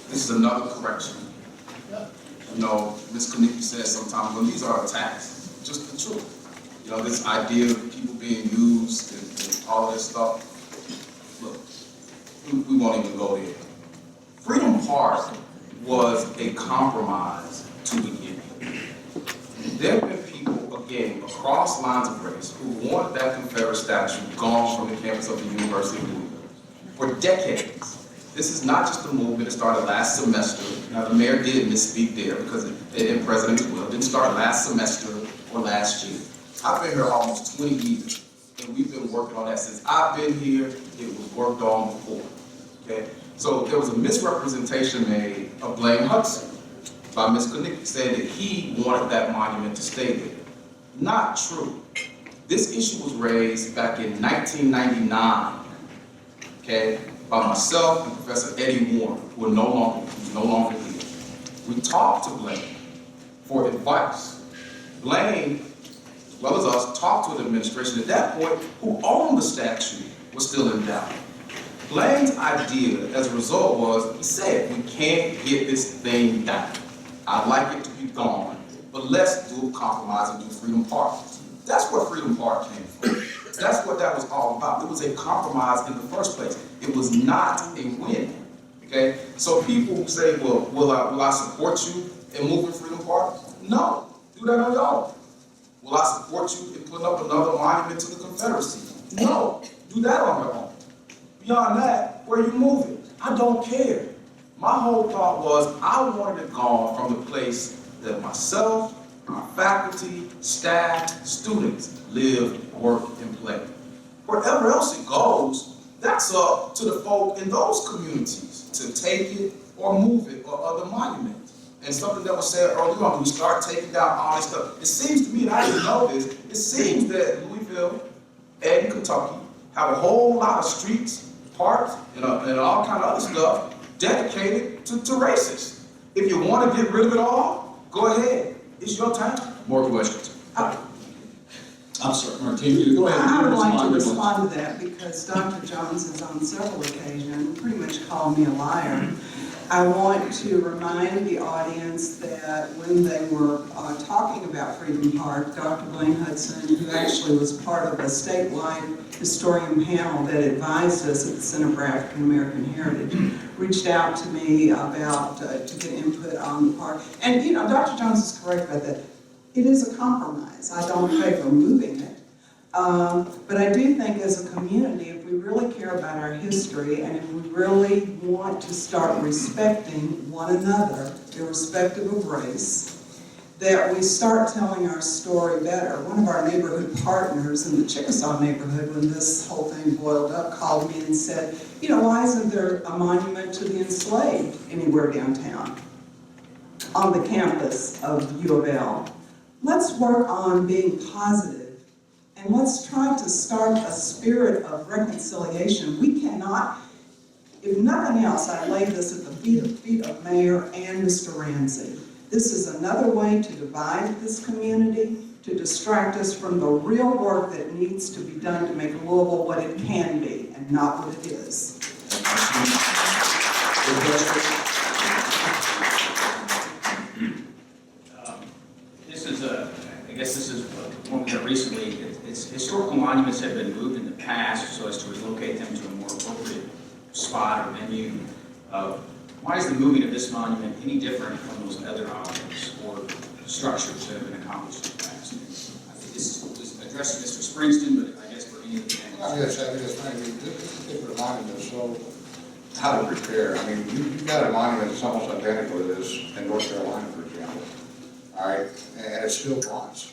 Speaker 3: this is another correction. You know, Ms. Konecki says sometimes, well, these are attacks, just the truth. You know, this idea of people being used and all this stuff. Look, we won't even go there. Freedom Park was a compromise to begin. There have been people, again, across lines of race who want that Confederate statue gone from the campus of the University of Louisville for decades. This is not just a movement that started last semester. Now, the mayor did misspeak there because in President Will didn't start last semester or last year. I've been here almost 20 years, and we've been working on that since I've been here. It was worked on before. Okay, so there was a misrepresentation made of Blaine Hudson by Ms. Konecki, saying that he wanted that monument to stay there. Not true. This issue was raised back in 1999. Okay, by myself and Professor Eddie Warren, who's no longer here. We talked to Blaine for advice. Blaine, as well as us, talked to the administration at that point, who owned the statue, was still in doubt. Blaine's idea, as a result, was he said, we can't get this thing done. I'd like it to be gone, but let's do a compromise and do Freedom Park. That's where Freedom Park came from. That's what that was all about. It was a compromise in the first place. It was not a win, okay? So people say, well, will I support you in moving Freedom Park? No, do that on your own. Will I support you in putting up another monument to the Confederacy? No, do that on your own. Beyond that, where you moving? I don't care. My whole thought was I wanted it gone from the place that myself, my faculty, staff, students live, work, and play. Wherever else it goes, that's up to the folk in those communities to take it or move it or other monuments. And something that was said earlier on, we start taking down all this stuff. It seems to me, and I didn't know this, it seems that Louisville and Kentucky have a whole lot of streets, parks, and all kind of other stuff dedicated to racists. If you want to get rid of it all, go ahead. It's your time. More questions.
Speaker 2: I'm sorry, Martina, you go ahead.
Speaker 5: I would like to respond to that because Dr. Jones has on several occasions pretty much called me a liar. I want to remind the audience that when they were talking about Freedom Park, Dr. Blaine Hudson, who actually was part of a statewide historian panel that advised us at the Center for African American Heritage, reached out to me about to get input on the park. And you know, Dr. Jones is correct about that. It is a compromise. I don't favor moving it. But I do think as a community, if we really care about our history and if we really want to start respecting one another, irrespective of race, that we start telling our story better. One of our neighborhood partners in the Chickasaw neighborhood, when this whole thing boiled up, called me and said, you know, why isn't there a monument to the enslaved anywhere downtown on the campus of U of L? Let's work on being positive. And let's try to start a spirit of reconciliation. We cannot, if nothing else, I lay this at the feet of Mayor and Mr. Ramsey. This is another way to divide this community, to distract us from the real work that needs to be done to make Louisville what it can be and not what it is.
Speaker 6: I guess this is one we got recently. Historical monuments have been moved in the past so as to relocate them to a more appropriate spot or venue. Why is the moving of this monument any different from those other objects or structures that have been accomplished in the past? I think this was addressed to Mr. Springsteen, but I guess for any of the candidates.
Speaker 4: This particular monument is so how to prepare. I mean, you've got a monument that's almost identical to this in North Carolina, for example. All right, and it's still bronze.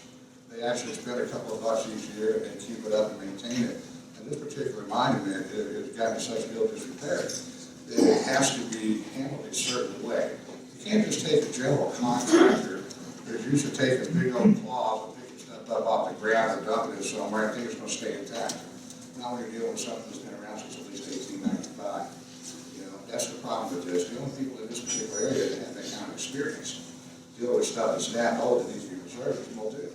Speaker 4: They actually spend a couple of bucks each year and keep it up and maintain it. And this particular monument has gotten such ill disrepair that it has to be handled a certain way. You can't just take a general contractor who's used to taking big old claws and picking stuff up off the ground and dumping it somewhere and think it's going to stay intact. Now we're dealing with something that's been around since at least 1895. You know, that's the problem with this. The only people in this particular area that have that kind of experience dealing with stuff that's that old that needs to be preserved is multi.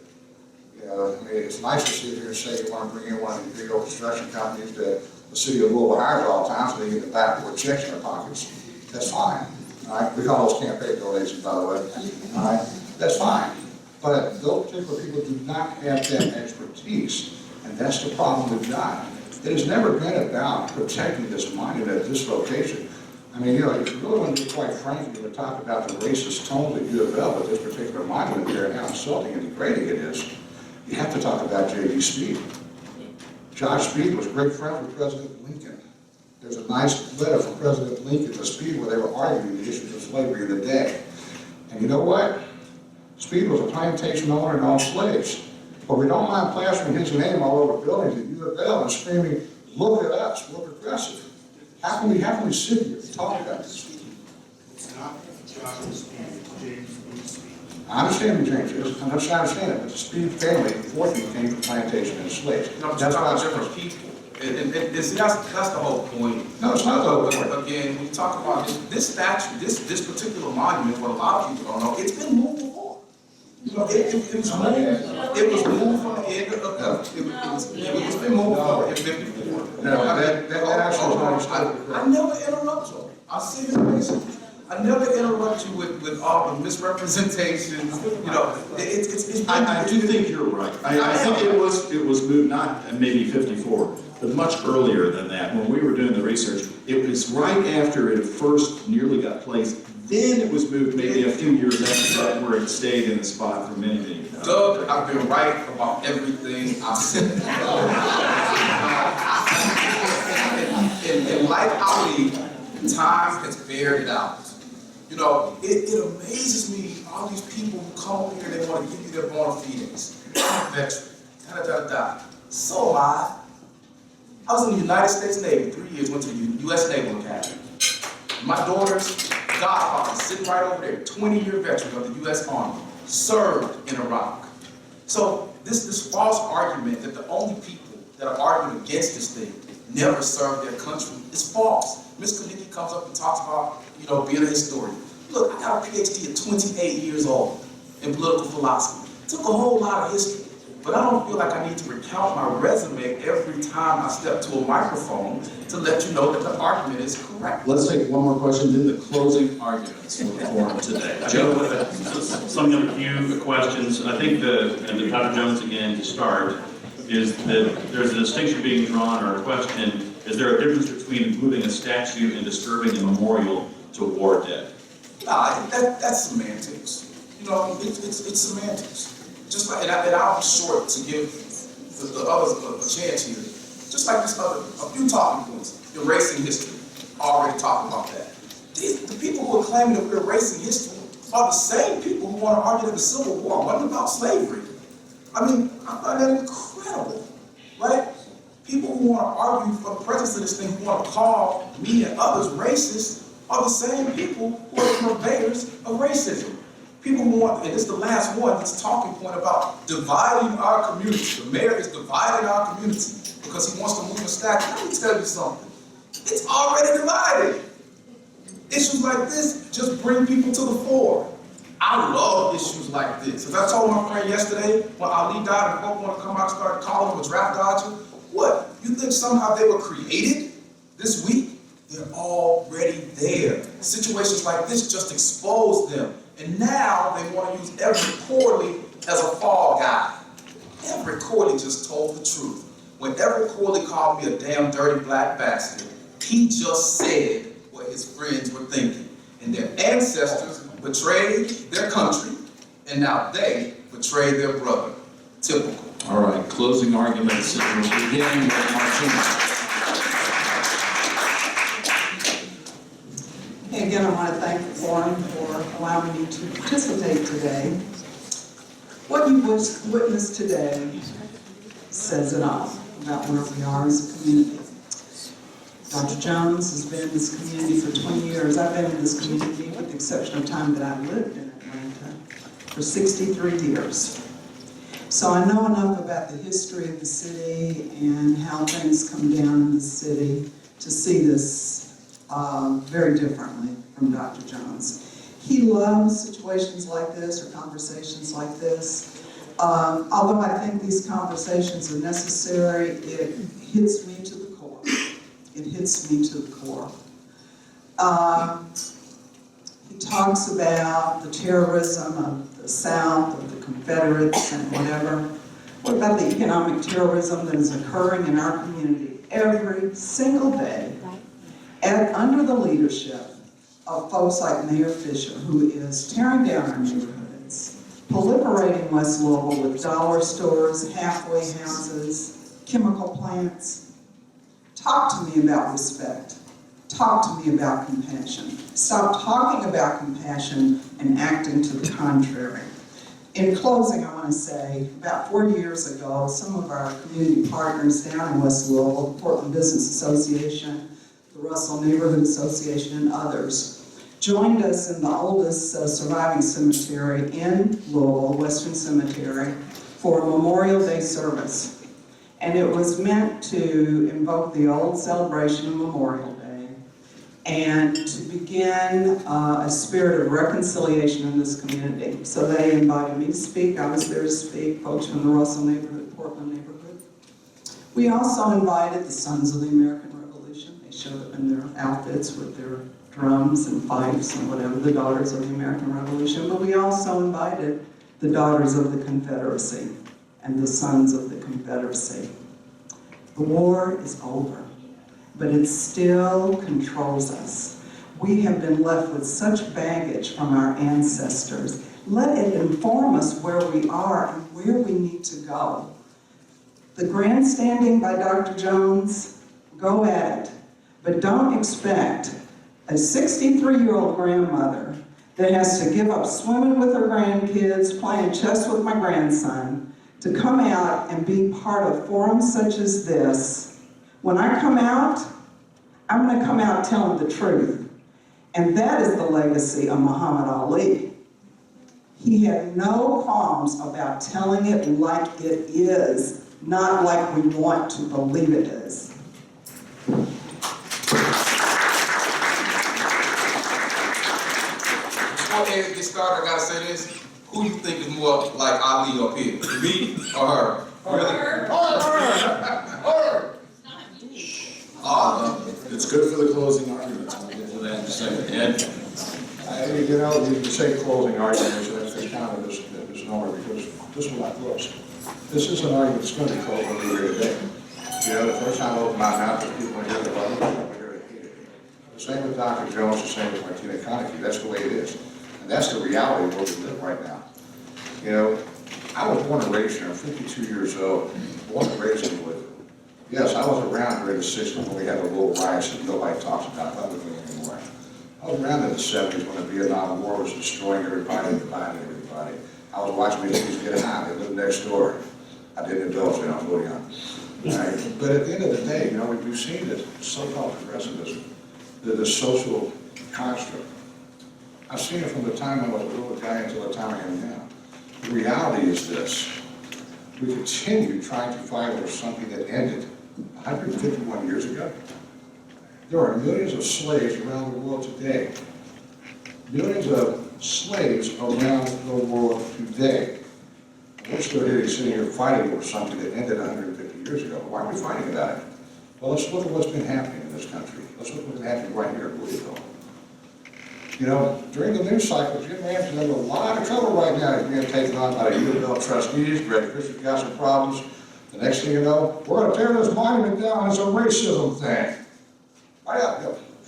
Speaker 4: You know, I mean, it's nice to sit here and say you want to bring in one of these big old construction companies that the city of Louisville hires all the time so they get the backward checks in their pockets. That's fine. All right, we call those campaign donations, by the way. All right, that's fine. But those particular people do not have that expertise, and that's the problem we've got. It has never been about protecting this monument at this location. I mean, you know, if you really want to be quite frank, you would talk about the racist tone that you developed with this particular monument there and how insulting and degrading it is. You have to talk about J.D. Speed. Josh Speed was great friends with President Lincoln. There's a nice letter from President Lincoln to Speed where they were arguing the issues of slavery in the day. And you know what? Speed was a plantation owner and owned slaves. But we don't mind plastering his name all over buildings at U of L and screaming, look at us, we're progressive. How can we sit here and talk about this?
Speaker 8: It's not Joshua Speed, it's James Speed.
Speaker 4: I understand who James is. I'm not sure I understand it, but the Speed family, unfortunately, came from plantation and slaves.
Speaker 6: No,
Speaker 4: That's why
Speaker 6: different people.
Speaker 3: And see, that's the whole point.
Speaker 4: No, it's not the whole point.
Speaker 3: Again, when you talk about this statue, this particular monument, what a lot of people don't know, it's been moved before. You know, it was moved from the end of, it was been moved before in 54.
Speaker 4: No, that actually is not understood.
Speaker 3: I never interrupt you. I'll see you later. I never interrupt you with all the misrepresentations, you know, it's.
Speaker 2: I do think you're right. I think it was moved not maybe 54, but much earlier than that. When we were doing the research, it was right after it first nearly got placed. Then it was moved maybe a few years after that, where it stayed in the spot for many, many years.
Speaker 3: Doug, I've been right about everything I've said. And like Ali, time has bared it out. You know, it amazes me, all these people who come over here, they want to give you their bona fides. Veteran, So am I. I was in the United States Navy 3 years, went to the U.S. Naval Academy. My daughter's godfather, sitting right over there, 20-year veteran of the U.S. Army, served in Iraq. So this false argument that the only people that are arguing against this thing never served their country is false. Ms. Kanicki comes up and talks about, you know, being a historian. Look, I got a PhD at 28 years old in political philosophy. Took a whole lot of history, but I don't feel like I need to recount my resume every time I step to a microphone to let you know that the argument is correct.
Speaker 2: Let's take one more question, then the closing arguments for the forum today. Joe?
Speaker 7: Summing up a few questions, I think and Dr. Jones again to start, is that there's a distinction being drawn, or a question, is there a difference between moving a statue and disturbing a memorial to war dead?
Speaker 3: Nah, that's semantics. You know, it's semantics. Just like, and I'll be short to give the others a chance here. Just like this other, a few talking points, erasing history. Already talked about that. The people who are claiming that we're erasing history are the same people who want to argue that the Civil War wasn't about slavery. I mean, I find that incredible, right? People who want to argue for the presence of this thing, who want to call me and others racist, are the same people who are the purveyors of racism. People who want, and this is the last one, this talking point about dividing our community. The mayor is dividing our community because he wants to move a statue. Let me tell you something. It's already divided. Issues like this just bring people to the fore. I love issues like this. As I told my friend yesterday, when Ali died and folk want to come out and start calling him a draft dodger, what? You think somehow they were created this week? They're already there. Situations like this just expose them. And now they want to use Everett Corley as a fall guy. Everett Corley just told the truth. When Everett Corley called me a damn dirty black bastard, he just said what his friends were thinking. And their ancestors betrayed their country, and now they betrayed their brother. Typical.
Speaker 2: All right, closing arguments, and we'll begin with Martina.
Speaker 5: Again, I want to thank the forum for allowing me to participate today. What you witnessed today says it all about where we are as a community. Dr. Jones has been in this community for 20 years. I've been in this community, with the exception of time that I've lived in Atlanta, for 63 years. So I know enough about the history of the city and how things come down in the city to see this very differently from Dr. Jones. He loves situations like this or conversations like this. Although I think these conversations are necessary, it hits me to the core. It hits me to the core. He talks about the terrorism of the South, of the Confederates and whatever. What about the economic terrorism that is occurring in our community every single day under the leadership of folks like Mayor Fisher, who is tearing down our neighborhoods, proliferating West Louisville with dollar stores, halfway houses, chemical plants? Talk to me about respect. Talk to me about compassion. Stop talking about compassion and acting to the contrary. In closing, I want to say, about 4 years ago, some of our community partners down in West Louisville, the Portland Business Association, the Russell Neighborhood Association, and others, joined us in the oldest surviving cemetery in Louisville, Western Cemetery, for a Memorial Day service. And it was meant to invoke the old celebration of Memorial Day and to begin a spirit of reconciliation in this community. So they invited me to speak. I was there to speak, folks from the Russell neighborhood, Portland neighborhood. We also invited the Sons of the American Revolution. They showed up in their outfits with their drums and fifes and whatever, the Daughters of the American Revolution. But we also invited the Daughters of the Confederacy and the Sons of the Confederacy. The war is over, but it still controls us. We have been left with such baggage from our ancestors. Let it inform us where we are and where we need to go. The grandstanding by Dr. Jones, go at it, but don't expect a 63-year-old grandmother that has to give up swimming with her grandkids, playing chess with my grandson, to come out and be part of forums such as this. When I come out, I'm going to come out telling the truth. And that is the legacy of Muhammad Ali. He had no qualms about telling it like it is, not like we want to believe it is.
Speaker 3: Before Ed gets started, I gotta say this. Who you think is more like Ali up here? Me or her? Really? Her.
Speaker 2: It's good for the closing arguments. We'll get to that in a second. Ed?
Speaker 4: You know, you say closing arguments, and that's the kind of misnomer, because this is not close. This is an argument that's going to be closed when we're here today. You know, the first time I opened my mouth, there's people here that love it, people here that hate it. The same with Dr. Jones, the same with Martina Konecki. That's the way it is. And that's the reality of where we live right now. You know, I was born and raised here. I'm 52 years old, born and raised in Louisville. Yes, I was around during the 60s when we had the little riots that nobody talks about publicly anymore. I was around in the 70s when the Vietnam War was destroying everybody, dividing everybody. I was watching the Hippies get high. They lived next door. I didn't indulge when I was really young. Right? But at the end of the day, you know, we've seen that so-called progressivism, the social construct. I've seen it from the time I was a little guy until the time I am now. The reality is this. We continue trying to fight over something that ended 151 years ago. There are millions of slaves around the world today. Millions of slaves around the world today. We're still here sitting here fighting over something that ended 150 years ago. Why are we fighting about it? Well, let's look at what's been happening in this country. Let's look at what's happening right here in Louisville. You know, during the news cycle, Jim Ramsey's in a lot of trouble right now. He's being taken on by the UofL trustees. Greg Fisher's got some problems. The next thing you know, we're going to tear this monument down. It's a racism thing.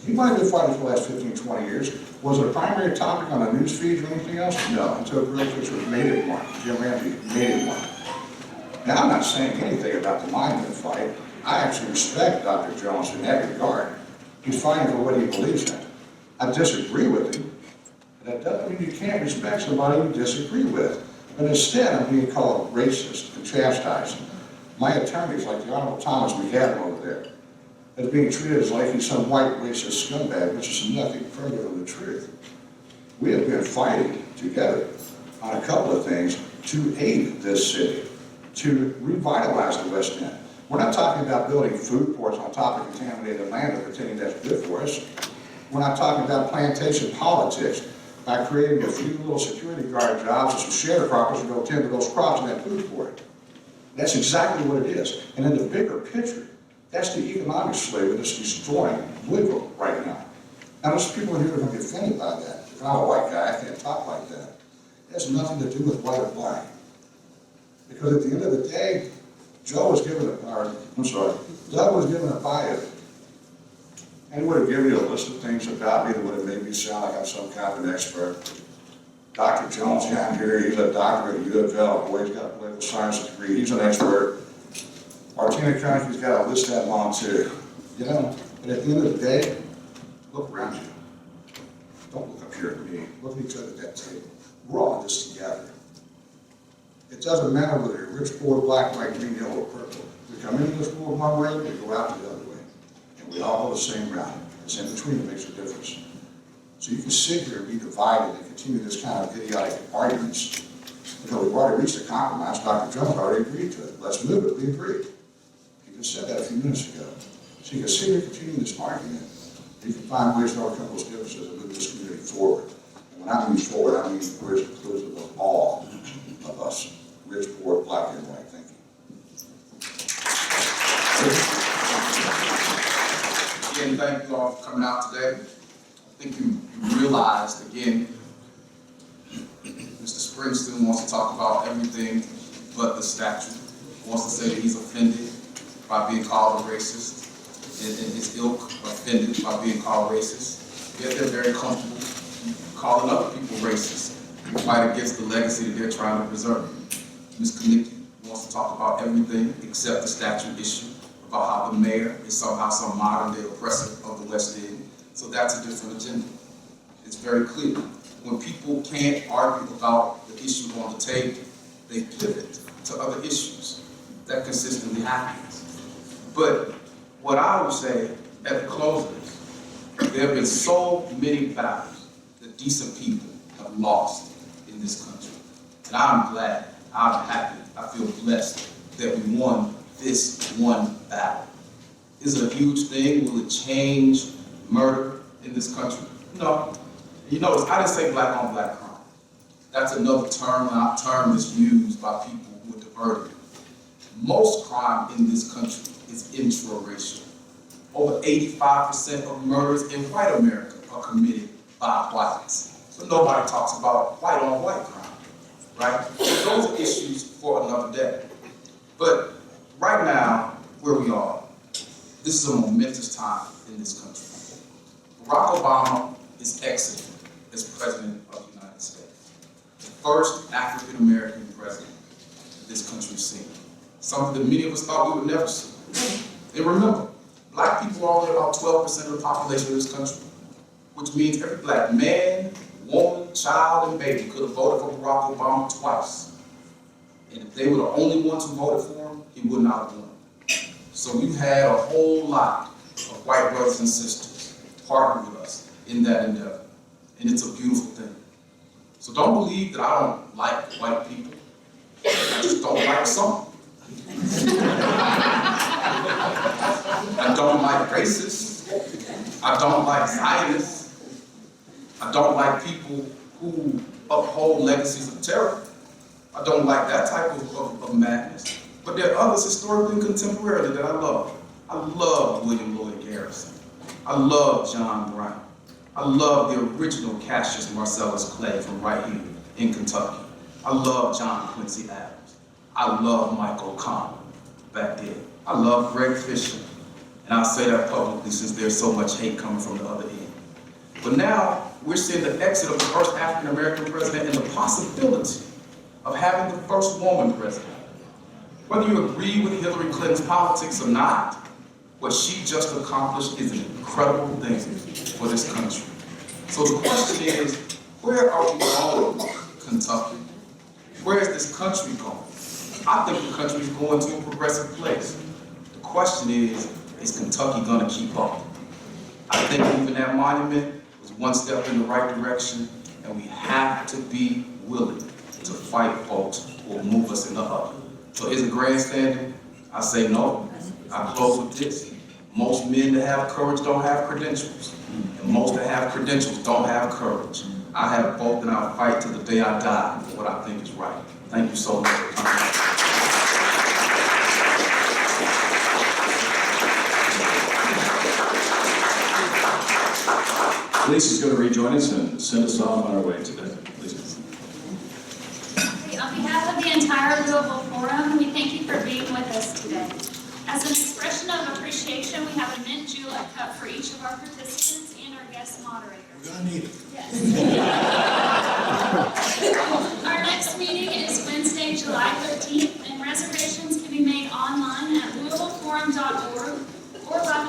Speaker 4: He might have been fighting for the last 15, 20 years. Was it a primary topic on the news feed or anything else? No, until Greg Fisher made it one. Jim Ramsey made it one. Now, I'm not saying anything about the monument fight. I actually respect Dr. Jones in that regard. He's fighting for what he believes in. I disagree with him, but that doesn't mean you can't respect somebody you disagree with. But instead, I'm being called racist and chastised. My attorneys, like the Honorable Thomas McAdam over there, is being treated as like he's some white racist scumbag, which is nothing further from the truth. We have been fighting together on a couple of things to aid this city, to revitalize the West End. We're not talking about building food ports on top of contaminated land and pretending that's good for us. We're not talking about plantation politics by creating a few little security guard jobs and some sharecroppers who go tend to those crops in that food port. That's exactly what it is. And in the bigger picture, that's the economic slavery that's destroying Louisville right now. Now, there's people in here that are going to be offended by that. If I'm a white guy, I can't talk like that. It has nothing to do with white or black. Because at the end of the day, Doug was given a bio. And he would have given you a list of things about me that would have made me sound like I'm some kind of an expert. Dr. Jones down here, he's a doctor at UofL. Boy, he's got a political science degree. He's an expert. Martina Konecki's got a list that long too. You know, but at the end of the day, look around you. Don't look up here at me. Look at each other at that table. We're all in this together. It doesn't matter whether you're rich, poor, black, white, green, yellow, or purple. We come into this world one way, we go out the other way. And we all go the same route. It's in between that makes a difference. So you can sit here and be divided and continue this kind of idiotic arguments. Because we've already reached a compromise. Dr. Jones already agreed to it. Let's move it. We agreed. just said that a few minutes ago. So you can see we're continuing this argument. You can find ways to overcome those differences and move this community forward. And when I mean forward, I mean where it's inclusive of all of us, rich, poor, black, and white. Thank you.
Speaker 3: Again, thank you all for coming out today. I think you realized, again, Mr. Springsteen wants to talk about everything but the statue. He wants to say that he's offended by being called a racist, and his ilk offended by being called racist. Yet they're very comfortable calling other people racist, fight against the legacy that they're trying to preserve. Ms. Kinnicky wants to talk about everything except the statue issue, about how the mayor is somehow some modern day oppressor of the West End. So that's a different agenda. It's very clear. When people can't argue about the issue on the table, they pivot to other issues. That consistently happens. But what I would say at the close of this, there have been so many battles that decent people have lost in this country. And I'm glad, I'm happy, I feel blessed that we won this one battle. Is it a huge thing? Will it change murder in this country? No. You notice, I didn't say black on black crime. That's another term that's used by people who are diverted. Most crime in this country is intraracial. Over 85% of murders in white America are committed by whites. So nobody talks about white on white crime, right? So those are issues for another day. But right now, where we are, this is a momentous time in this country. Barack Obama is exiting as President of the United States. The first African-American president this country's seen. Something that many of us thought we would never see. And remember, black people are only about 12% of the population of this country, which means every black man, woman, child, and baby could have voted for Barack Obama twice. And if they were the only ones who voted for him, he would not have won. So we've had a whole lot of white brothers and sisters partner with us in that endeavor. And it's a beautiful thing. So don't believe that I don't like white people. I just don't like some. I don't like racists. I don't like Zionists. I don't like people who uphold legacies of terror. I don't like that type of madness. But there are others historically and contemporarily that I love. I love William Lloyd Garrison. I love John Brown. I love the original Cassius Marcellus Clay from right here in Kentucky. I love John Quincy Adams. I love Mike O'Connor back then. I love Greg Fisher. And I'll say that publicly since there's so much hate coming from the other end. But now we're seeing the exit of the first African-American president and the possibility of having the first woman president. Whether you agree with Hillary Clinton's politics or not, what she just accomplished is an incredible thing for this country. So the question is, where are we going, Kentucky? Where is this country going? I think the country is going to a progressive place. The question is Kentucky going to keep up? I think moving that monument was one step in the right direction, and we have to be willing to fight folks who will move us in the other. So is it grandstanding? I say no. I close with this. Most men that have courage don't have credentials. And most that have credentials don't have courage. I have both, and I'll fight to the day I die for what I think is right. Thank you so much for coming.
Speaker 2: Lisa's going to rejoin us and send us off on our way today. Please.
Speaker 1: On behalf of the entire Louisville Forum, we thank you for being with us today. As an expression of appreciation, we have a mint julep cup for each of our participants and our guest moderator.
Speaker 4: We're gonna need it.
Speaker 1: Yes. Our next meeting is Wednesday, July 13th, and reservations can be made online at louisvilleforum.org or by